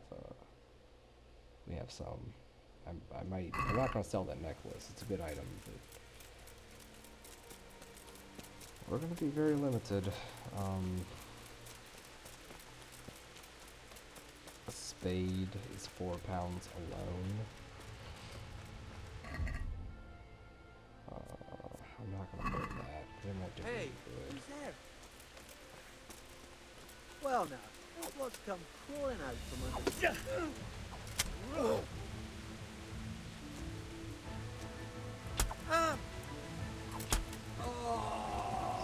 Speaker 1: we have some. I'm not gonna sell that necklace. It's a good item, but we're gonna be very limited. A spade is 4 pounds alone. I'm not gonna put that. It won't do any good.
Speaker 5: Who's there? Well now, what's come crawling out from under?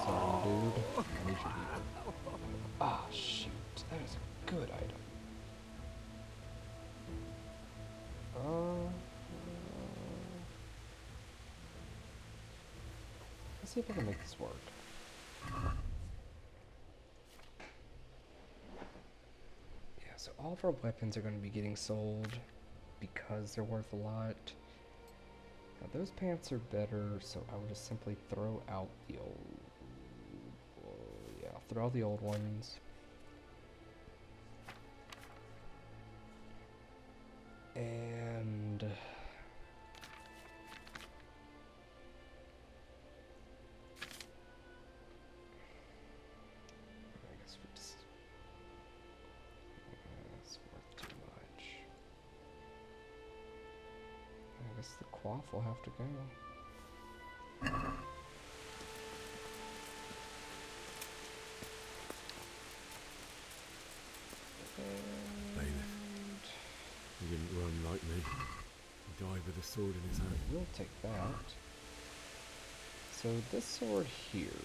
Speaker 1: Sorry, dude. I need you to eat. Ah, shoot. That is a good item. Let's see if I can make this work. Yeah, so all of our weapons are going to be getting sold because they're worth a lot. Now those pants are better, so I would just simply throw out the old... yeah, throw out the old ones. And... I guess we just... it's worth too much. I guess the quaff will have to go.
Speaker 4: Bailiff, he didn't run like me. He died with a sword in his hand.
Speaker 1: We'll take that. So this sword here,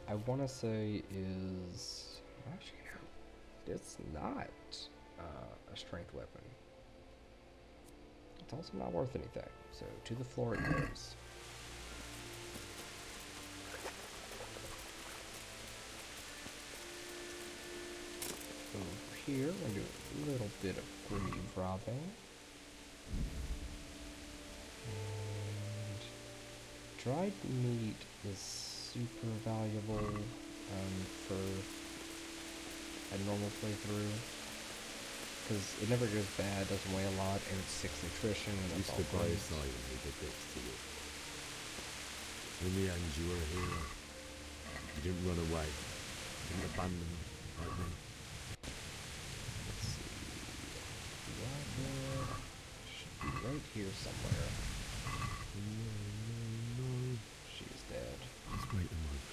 Speaker 1: I want to say is... actually, no, it's not a strength weapon. It's also not worth anything, so to the floor it goes. Over here, we're going to do a little bit of greave robbing. And dried meat is super valuable for a normal playthrough, because it never goes bad, doesn't weigh a lot, and it's 6 nutrition, and
Speaker 4: You
Speaker 1: it's all
Speaker 4: stood by his
Speaker 1: great.
Speaker 4: side and he did this to you. In the end, you were a hero. You didn't run away. You didn't abandon them like me.
Speaker 1: Let's see. Rabbit should be right here somewhere.
Speaker 4: No.
Speaker 1: She's dead.
Speaker 4: Just wait a moment.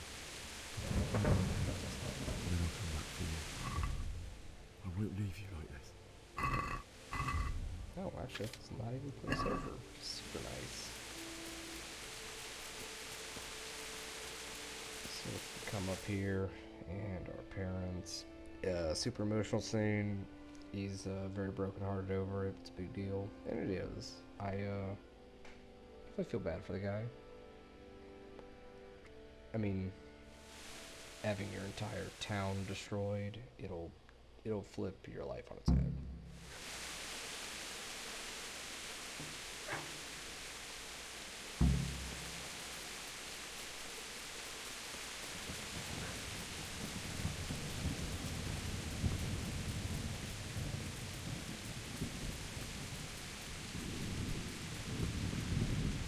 Speaker 4: And then I'll come back for you. I won't leave you like this.
Speaker 1: Oh, actually, it's not even put us over. Super nice. So we come up here, and our parents. Super emotional scene. He's very brokenhearted over it. It's a big deal, and it is. I feel bad for the guy. I mean, having your entire town destroyed, it'll flip your life on its head.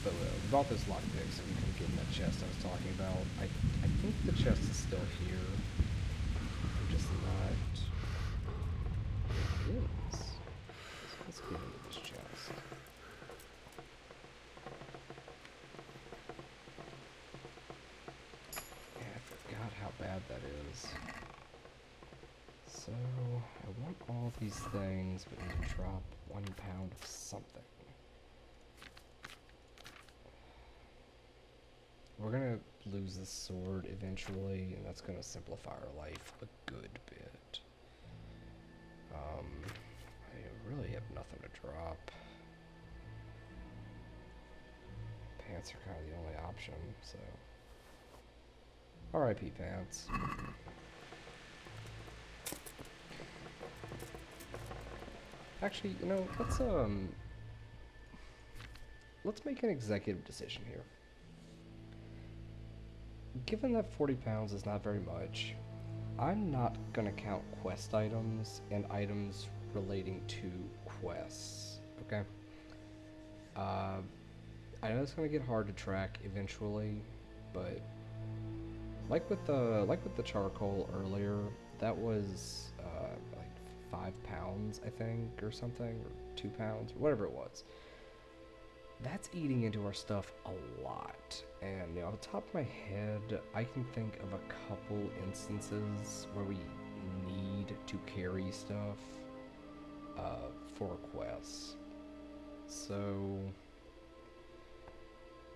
Speaker 1: But we bought this lockpick so we can get in that chest I was talking about. I think the chest is still here. I'm just not. It is. So let's get into this chest. Yeah, I forgot how bad that is. So I want all these things, but need to drop 1 pound of something. We're gonna lose this sword eventually, and that's gonna simplify our life a good bit. I really have nothing to drop. Pants are kind of the only option, so. R.I.P. pants. Actually, you know, let's make an executive decision here. Given that 40 pounds is not very much, I'm not gonna count quest items and items relating to quests, okay? I know it's gonna get hard to track eventually, but like with the charcoal earlier, that was like 5 pounds, I think, or something, or 2 pounds, or whatever it was. That's eating into our stuff a lot, and you know, off the top of my head, I can think of a couple instances where we need to carry stuff for quests. So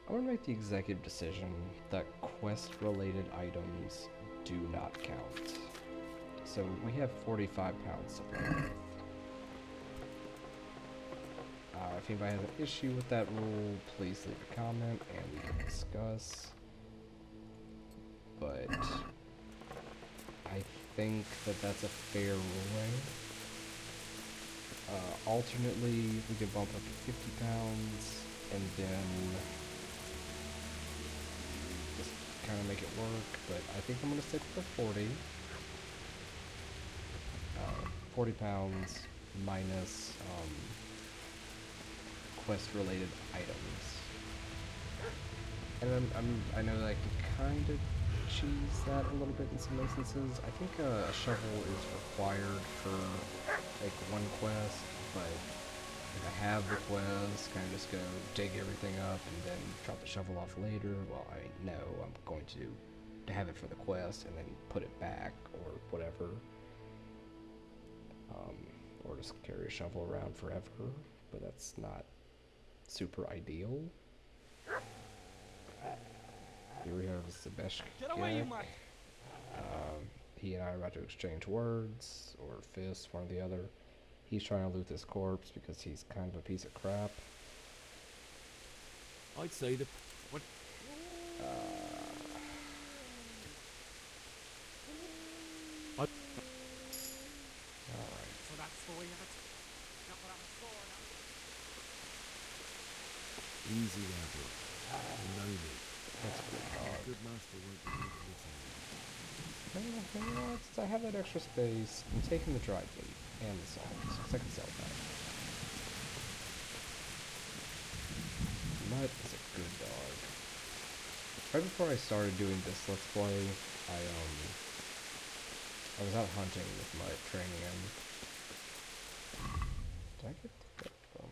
Speaker 1: I'm gonna make the executive decision that quest-related items do not count. So we have 45 pounds to play with. If anybody has an issue with that rule, please leave a comment and we can discuss. But I think that that's a fair ruling. Alternately, we could bump up to 50 pounds and then just kind of make it work. But I think I'm going to stick with the 40. 40 pounds minus quest-related items. And I know that I can kind of cheese that a little bit in some instances. I think a shovel is required for like one quest, but if I have the quest, can I just go dig everything up and then drop the shovel off later? Well, I know I'm going to have it for the quest and then put it back or whatever. Or just carry a shovel around forever, but that's not super ideal. Here we have Sebastian.
Speaker 9: Get away, you mutt!
Speaker 1: He and I are about to exchange words, or fists, one or the other. He's trying to loot this corpse because he's kind of a piece of crap.
Speaker 4: I'd say the... What?
Speaker 1: Alright.
Speaker 9: So that's the way of it. Now put on a sword.
Speaker 4: Easy there, bro. No need.
Speaker 1: That's a good
Speaker 4: A
Speaker 1: dog.
Speaker 4: good master won't be able to listen.
Speaker 1: You know what? Since I have that extra space, I'm taking the dried meat and the salt, because I can sell that. Mutt is a good dog. Right before I started doing this Let's Play, I was out hunting with my training and did I get that from?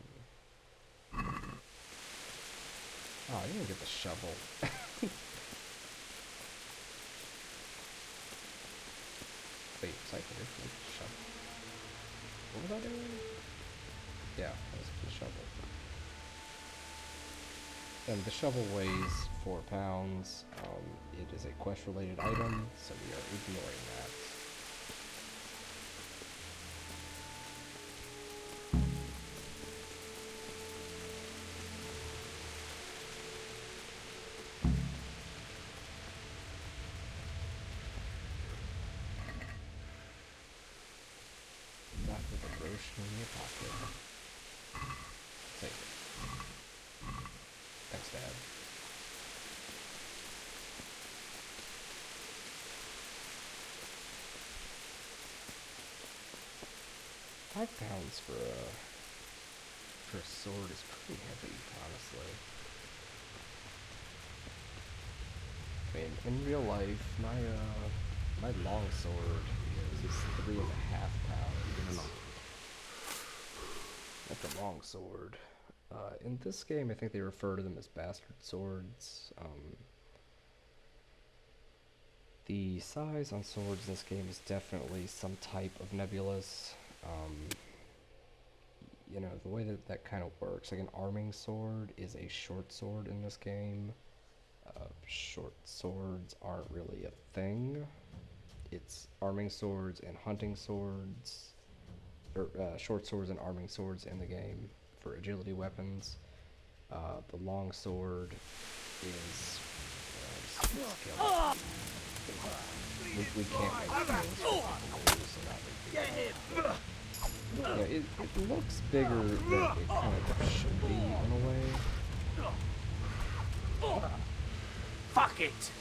Speaker 1: Oh, I didn't get the shovel. Wait, cycle here. Shovel. What was I doing? Yeah, that was the shovel. And the shovel weighs 4 pounds. It is a quest-related item, so we are ignoring that. Back with a groschen in your pocket. Take it. Thanks, Dad. £5 for a sword is pretty heavy, honestly. I mean, in real life, my long sword is 3.5 pounds. That's a long sword. In this game, I think they refer to them as bastard swords. The size on swords in this game is definitely some type of nebulous. You know, the way that kind of works, like an arming sword is a short sword in this game. Short swords aren't really a thing. It's arming swords and hunting swords, or short swords and arming swords in the game for agility weapons. The long sword is we can't make things so not big deal. Yeah, it looks bigger than it kind of should be in a way.
Speaker 9: Fuck it!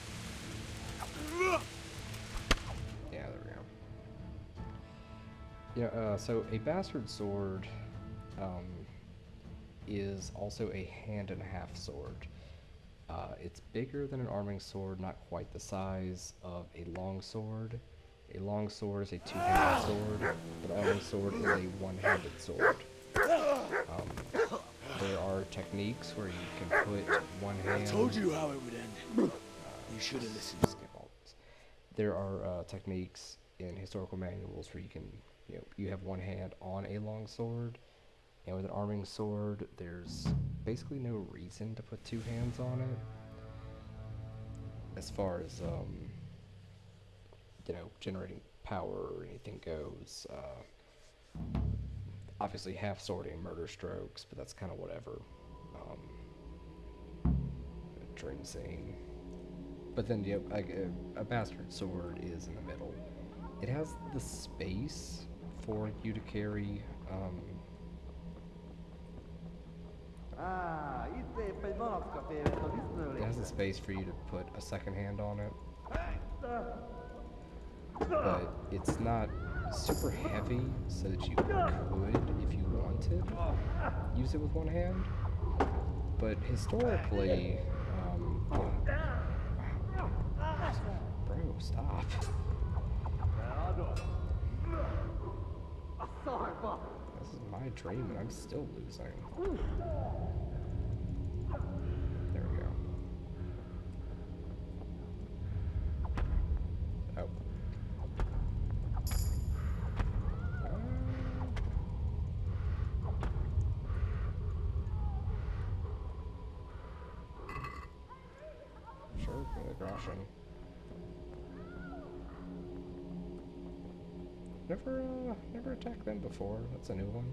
Speaker 1: Yeah, there we go. Yeah, so a bastard sword is also a hand-and-a-half sword. It's bigger than an arming sword, not quite the size of a long sword. A long sword is a two-handed sword, but an arming sword is a one-handed sword. There are techniques where you can put one hand...
Speaker 9: I told you how it would end. You should have listened.
Speaker 1: Skip all this. There are techniques in historical manuals where you can, you have one hand on a long sword, and with an arming sword, there's basically no reason to put two hands on it. As far as, generating power or anything goes. Obviously half swording murder strokes, but that's kind of whatever. Dream scene. But then, a bastard sword is in the middle. It has the space for you to carry, it has the space for you to put a second hand on it. But it's not super heavy so that you could, if you wanted, use it with one hand. But historically, bro, stop. This is my dream and I'm still losing. There we go. Oh. Sure, groshing. Never attacked them before. That's a new one.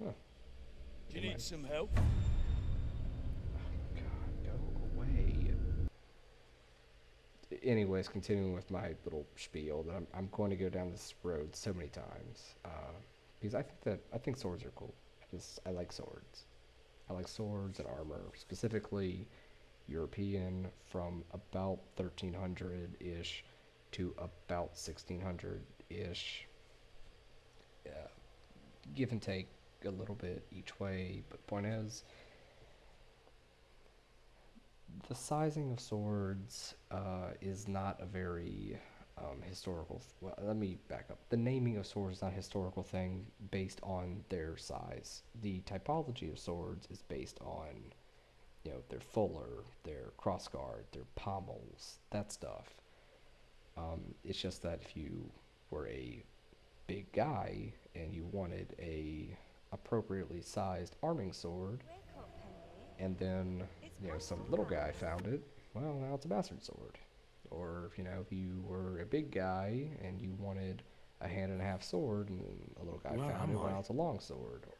Speaker 1: Huh.
Speaker 9: Do you need some help?
Speaker 1: Oh God, go away. Anyways, continuing with my little spiel, that I'm going to go down this road so many times, because I think swords are cool. I like swords. I like swords and armor, specifically European from about 1300-ish to about 1600-ish. Give and take a little bit each way, but point is, the sizing of swords is not a very historical. Well, let me back up. The naming of swords is not a historical thing based on their size. The typology of swords is based on, you know, their fuller, their crossguard, their pommels, that stuff. It's just that if you were a big guy and you wanted a appropriately sized arming sword, and then, you know, some little guy found it, well, now it's a bastard sword. Or, you know, if you were a big guy and you wanted a hand and a half sword and a little guy found it, well, now it's a long sword. Or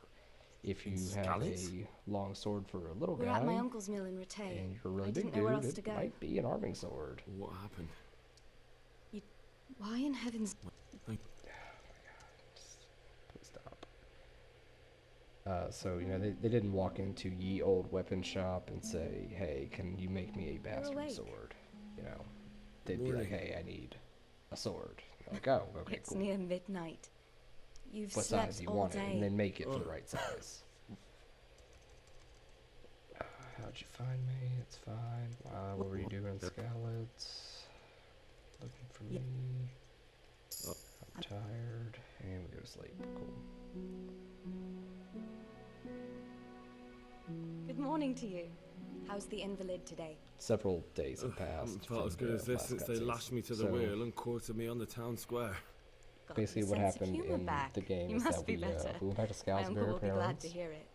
Speaker 1: if you have a long sword for a little
Speaker 11: We're
Speaker 1: guy
Speaker 11: at my uncle's mill in Rattay.
Speaker 1: and you're a really
Speaker 11: I
Speaker 1: big
Speaker 11: didn't know where
Speaker 1: dude,
Speaker 11: else to
Speaker 1: it
Speaker 11: go.
Speaker 1: might be an arming sword.
Speaker 4: What happened?
Speaker 11: Why in heaven's...
Speaker 1: Please stop. So, you know, they didn't walk into ye old weapon shop and say, hey, can you make me a bastard
Speaker 11: awake.
Speaker 1: sword? You know, they'd be like, hey, I need a sword. You're like, oh, okay,
Speaker 11: It's
Speaker 1: cool.
Speaker 11: near midnight. You've
Speaker 1: What
Speaker 11: slept
Speaker 1: size do you
Speaker 11: all
Speaker 1: want
Speaker 11: day.
Speaker 1: it? And then make it for the right size. How'd you find me? It's fine. What were you doing, Scallots? Looking for me. I'm tired. And we go to sleep. Cool.
Speaker 11: Good morning to you. How's the invalid today?
Speaker 1: Several days have
Speaker 4: I
Speaker 1: passed.
Speaker 4: haven't felt
Speaker 1: from
Speaker 4: as good
Speaker 1: the
Speaker 4: as this
Speaker 1: last
Speaker 4: since they
Speaker 1: cutscenes.
Speaker 4: lashed me to the
Speaker 1: So,
Speaker 4: wheel and quartered me on the town square.
Speaker 11: Got
Speaker 1: basically
Speaker 11: your
Speaker 1: what
Speaker 11: sense of
Speaker 1: happened
Speaker 11: humour
Speaker 1: in
Speaker 11: back.
Speaker 1: the game
Speaker 11: You
Speaker 1: is
Speaker 11: must
Speaker 1: that
Speaker 11: be
Speaker 1: we
Speaker 11: better.
Speaker 1: we went back to
Speaker 11: My uncle
Speaker 1: Scalesbury
Speaker 11: will be glad
Speaker 1: parents.
Speaker 11: to hear it.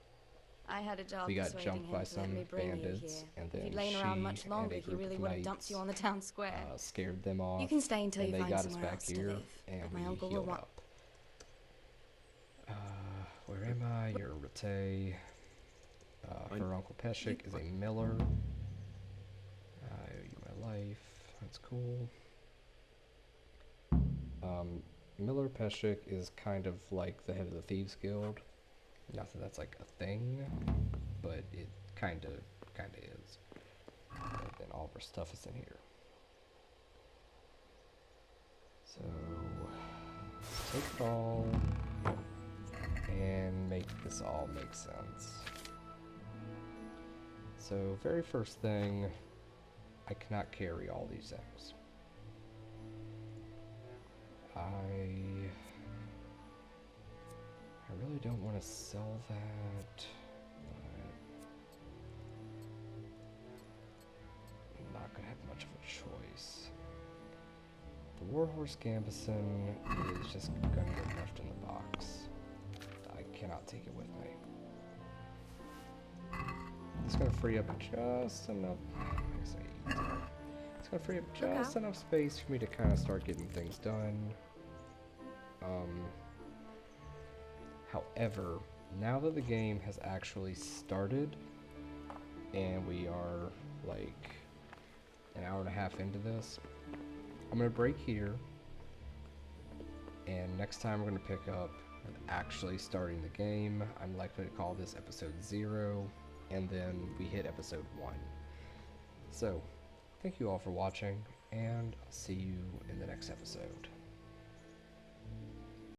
Speaker 11: I had a job
Speaker 1: We got
Speaker 11: persuading
Speaker 1: jumped
Speaker 11: him
Speaker 1: by
Speaker 11: to let
Speaker 1: some
Speaker 11: me bring you
Speaker 1: bandits,
Speaker 11: here.
Speaker 1: and
Speaker 11: If
Speaker 1: then
Speaker 11: you'd lain around much
Speaker 1: she
Speaker 11: longer,
Speaker 1: and a
Speaker 11: he
Speaker 1: group
Speaker 11: really
Speaker 1: of
Speaker 11: would have dumped you on the town square.
Speaker 1: scared them off.
Speaker 11: You can stay until
Speaker 1: and
Speaker 11: you
Speaker 1: they
Speaker 11: find
Speaker 1: got us
Speaker 11: somewhere
Speaker 1: back
Speaker 11: else to
Speaker 1: here,
Speaker 11: live.
Speaker 1: and
Speaker 11: But
Speaker 1: we
Speaker 11: my uncle will
Speaker 1: healed
Speaker 11: want...
Speaker 1: up. Where am I? You're in Rattay. Her uncle Peshek is a miller. I owe you my life. That's cool. Miller Peshek is kind of like the head of the Thieves Guild. Not that that's like a thing, but it kind of is. And then all of our stuff is in here. So take it all and make this all make sense. So very first thing, I cannot carry all these things. I really don't want to sell that, but I'm not gonna have much of a choice. The Warhorse Gambeson is just gonna get left in the box. I cannot take it with me. It's gonna free up just enough. It's gonna free up just enough space for me to kind of start getting things done. However, now that the game has actually started, and we are like an hour and a half into this, I'm gonna break here, and next time we're gonna pick up with actually starting the game. I'm likely to call this episode 0, and then we hit episode 1. So, thank you all for watching, and I'll see you in the next episode.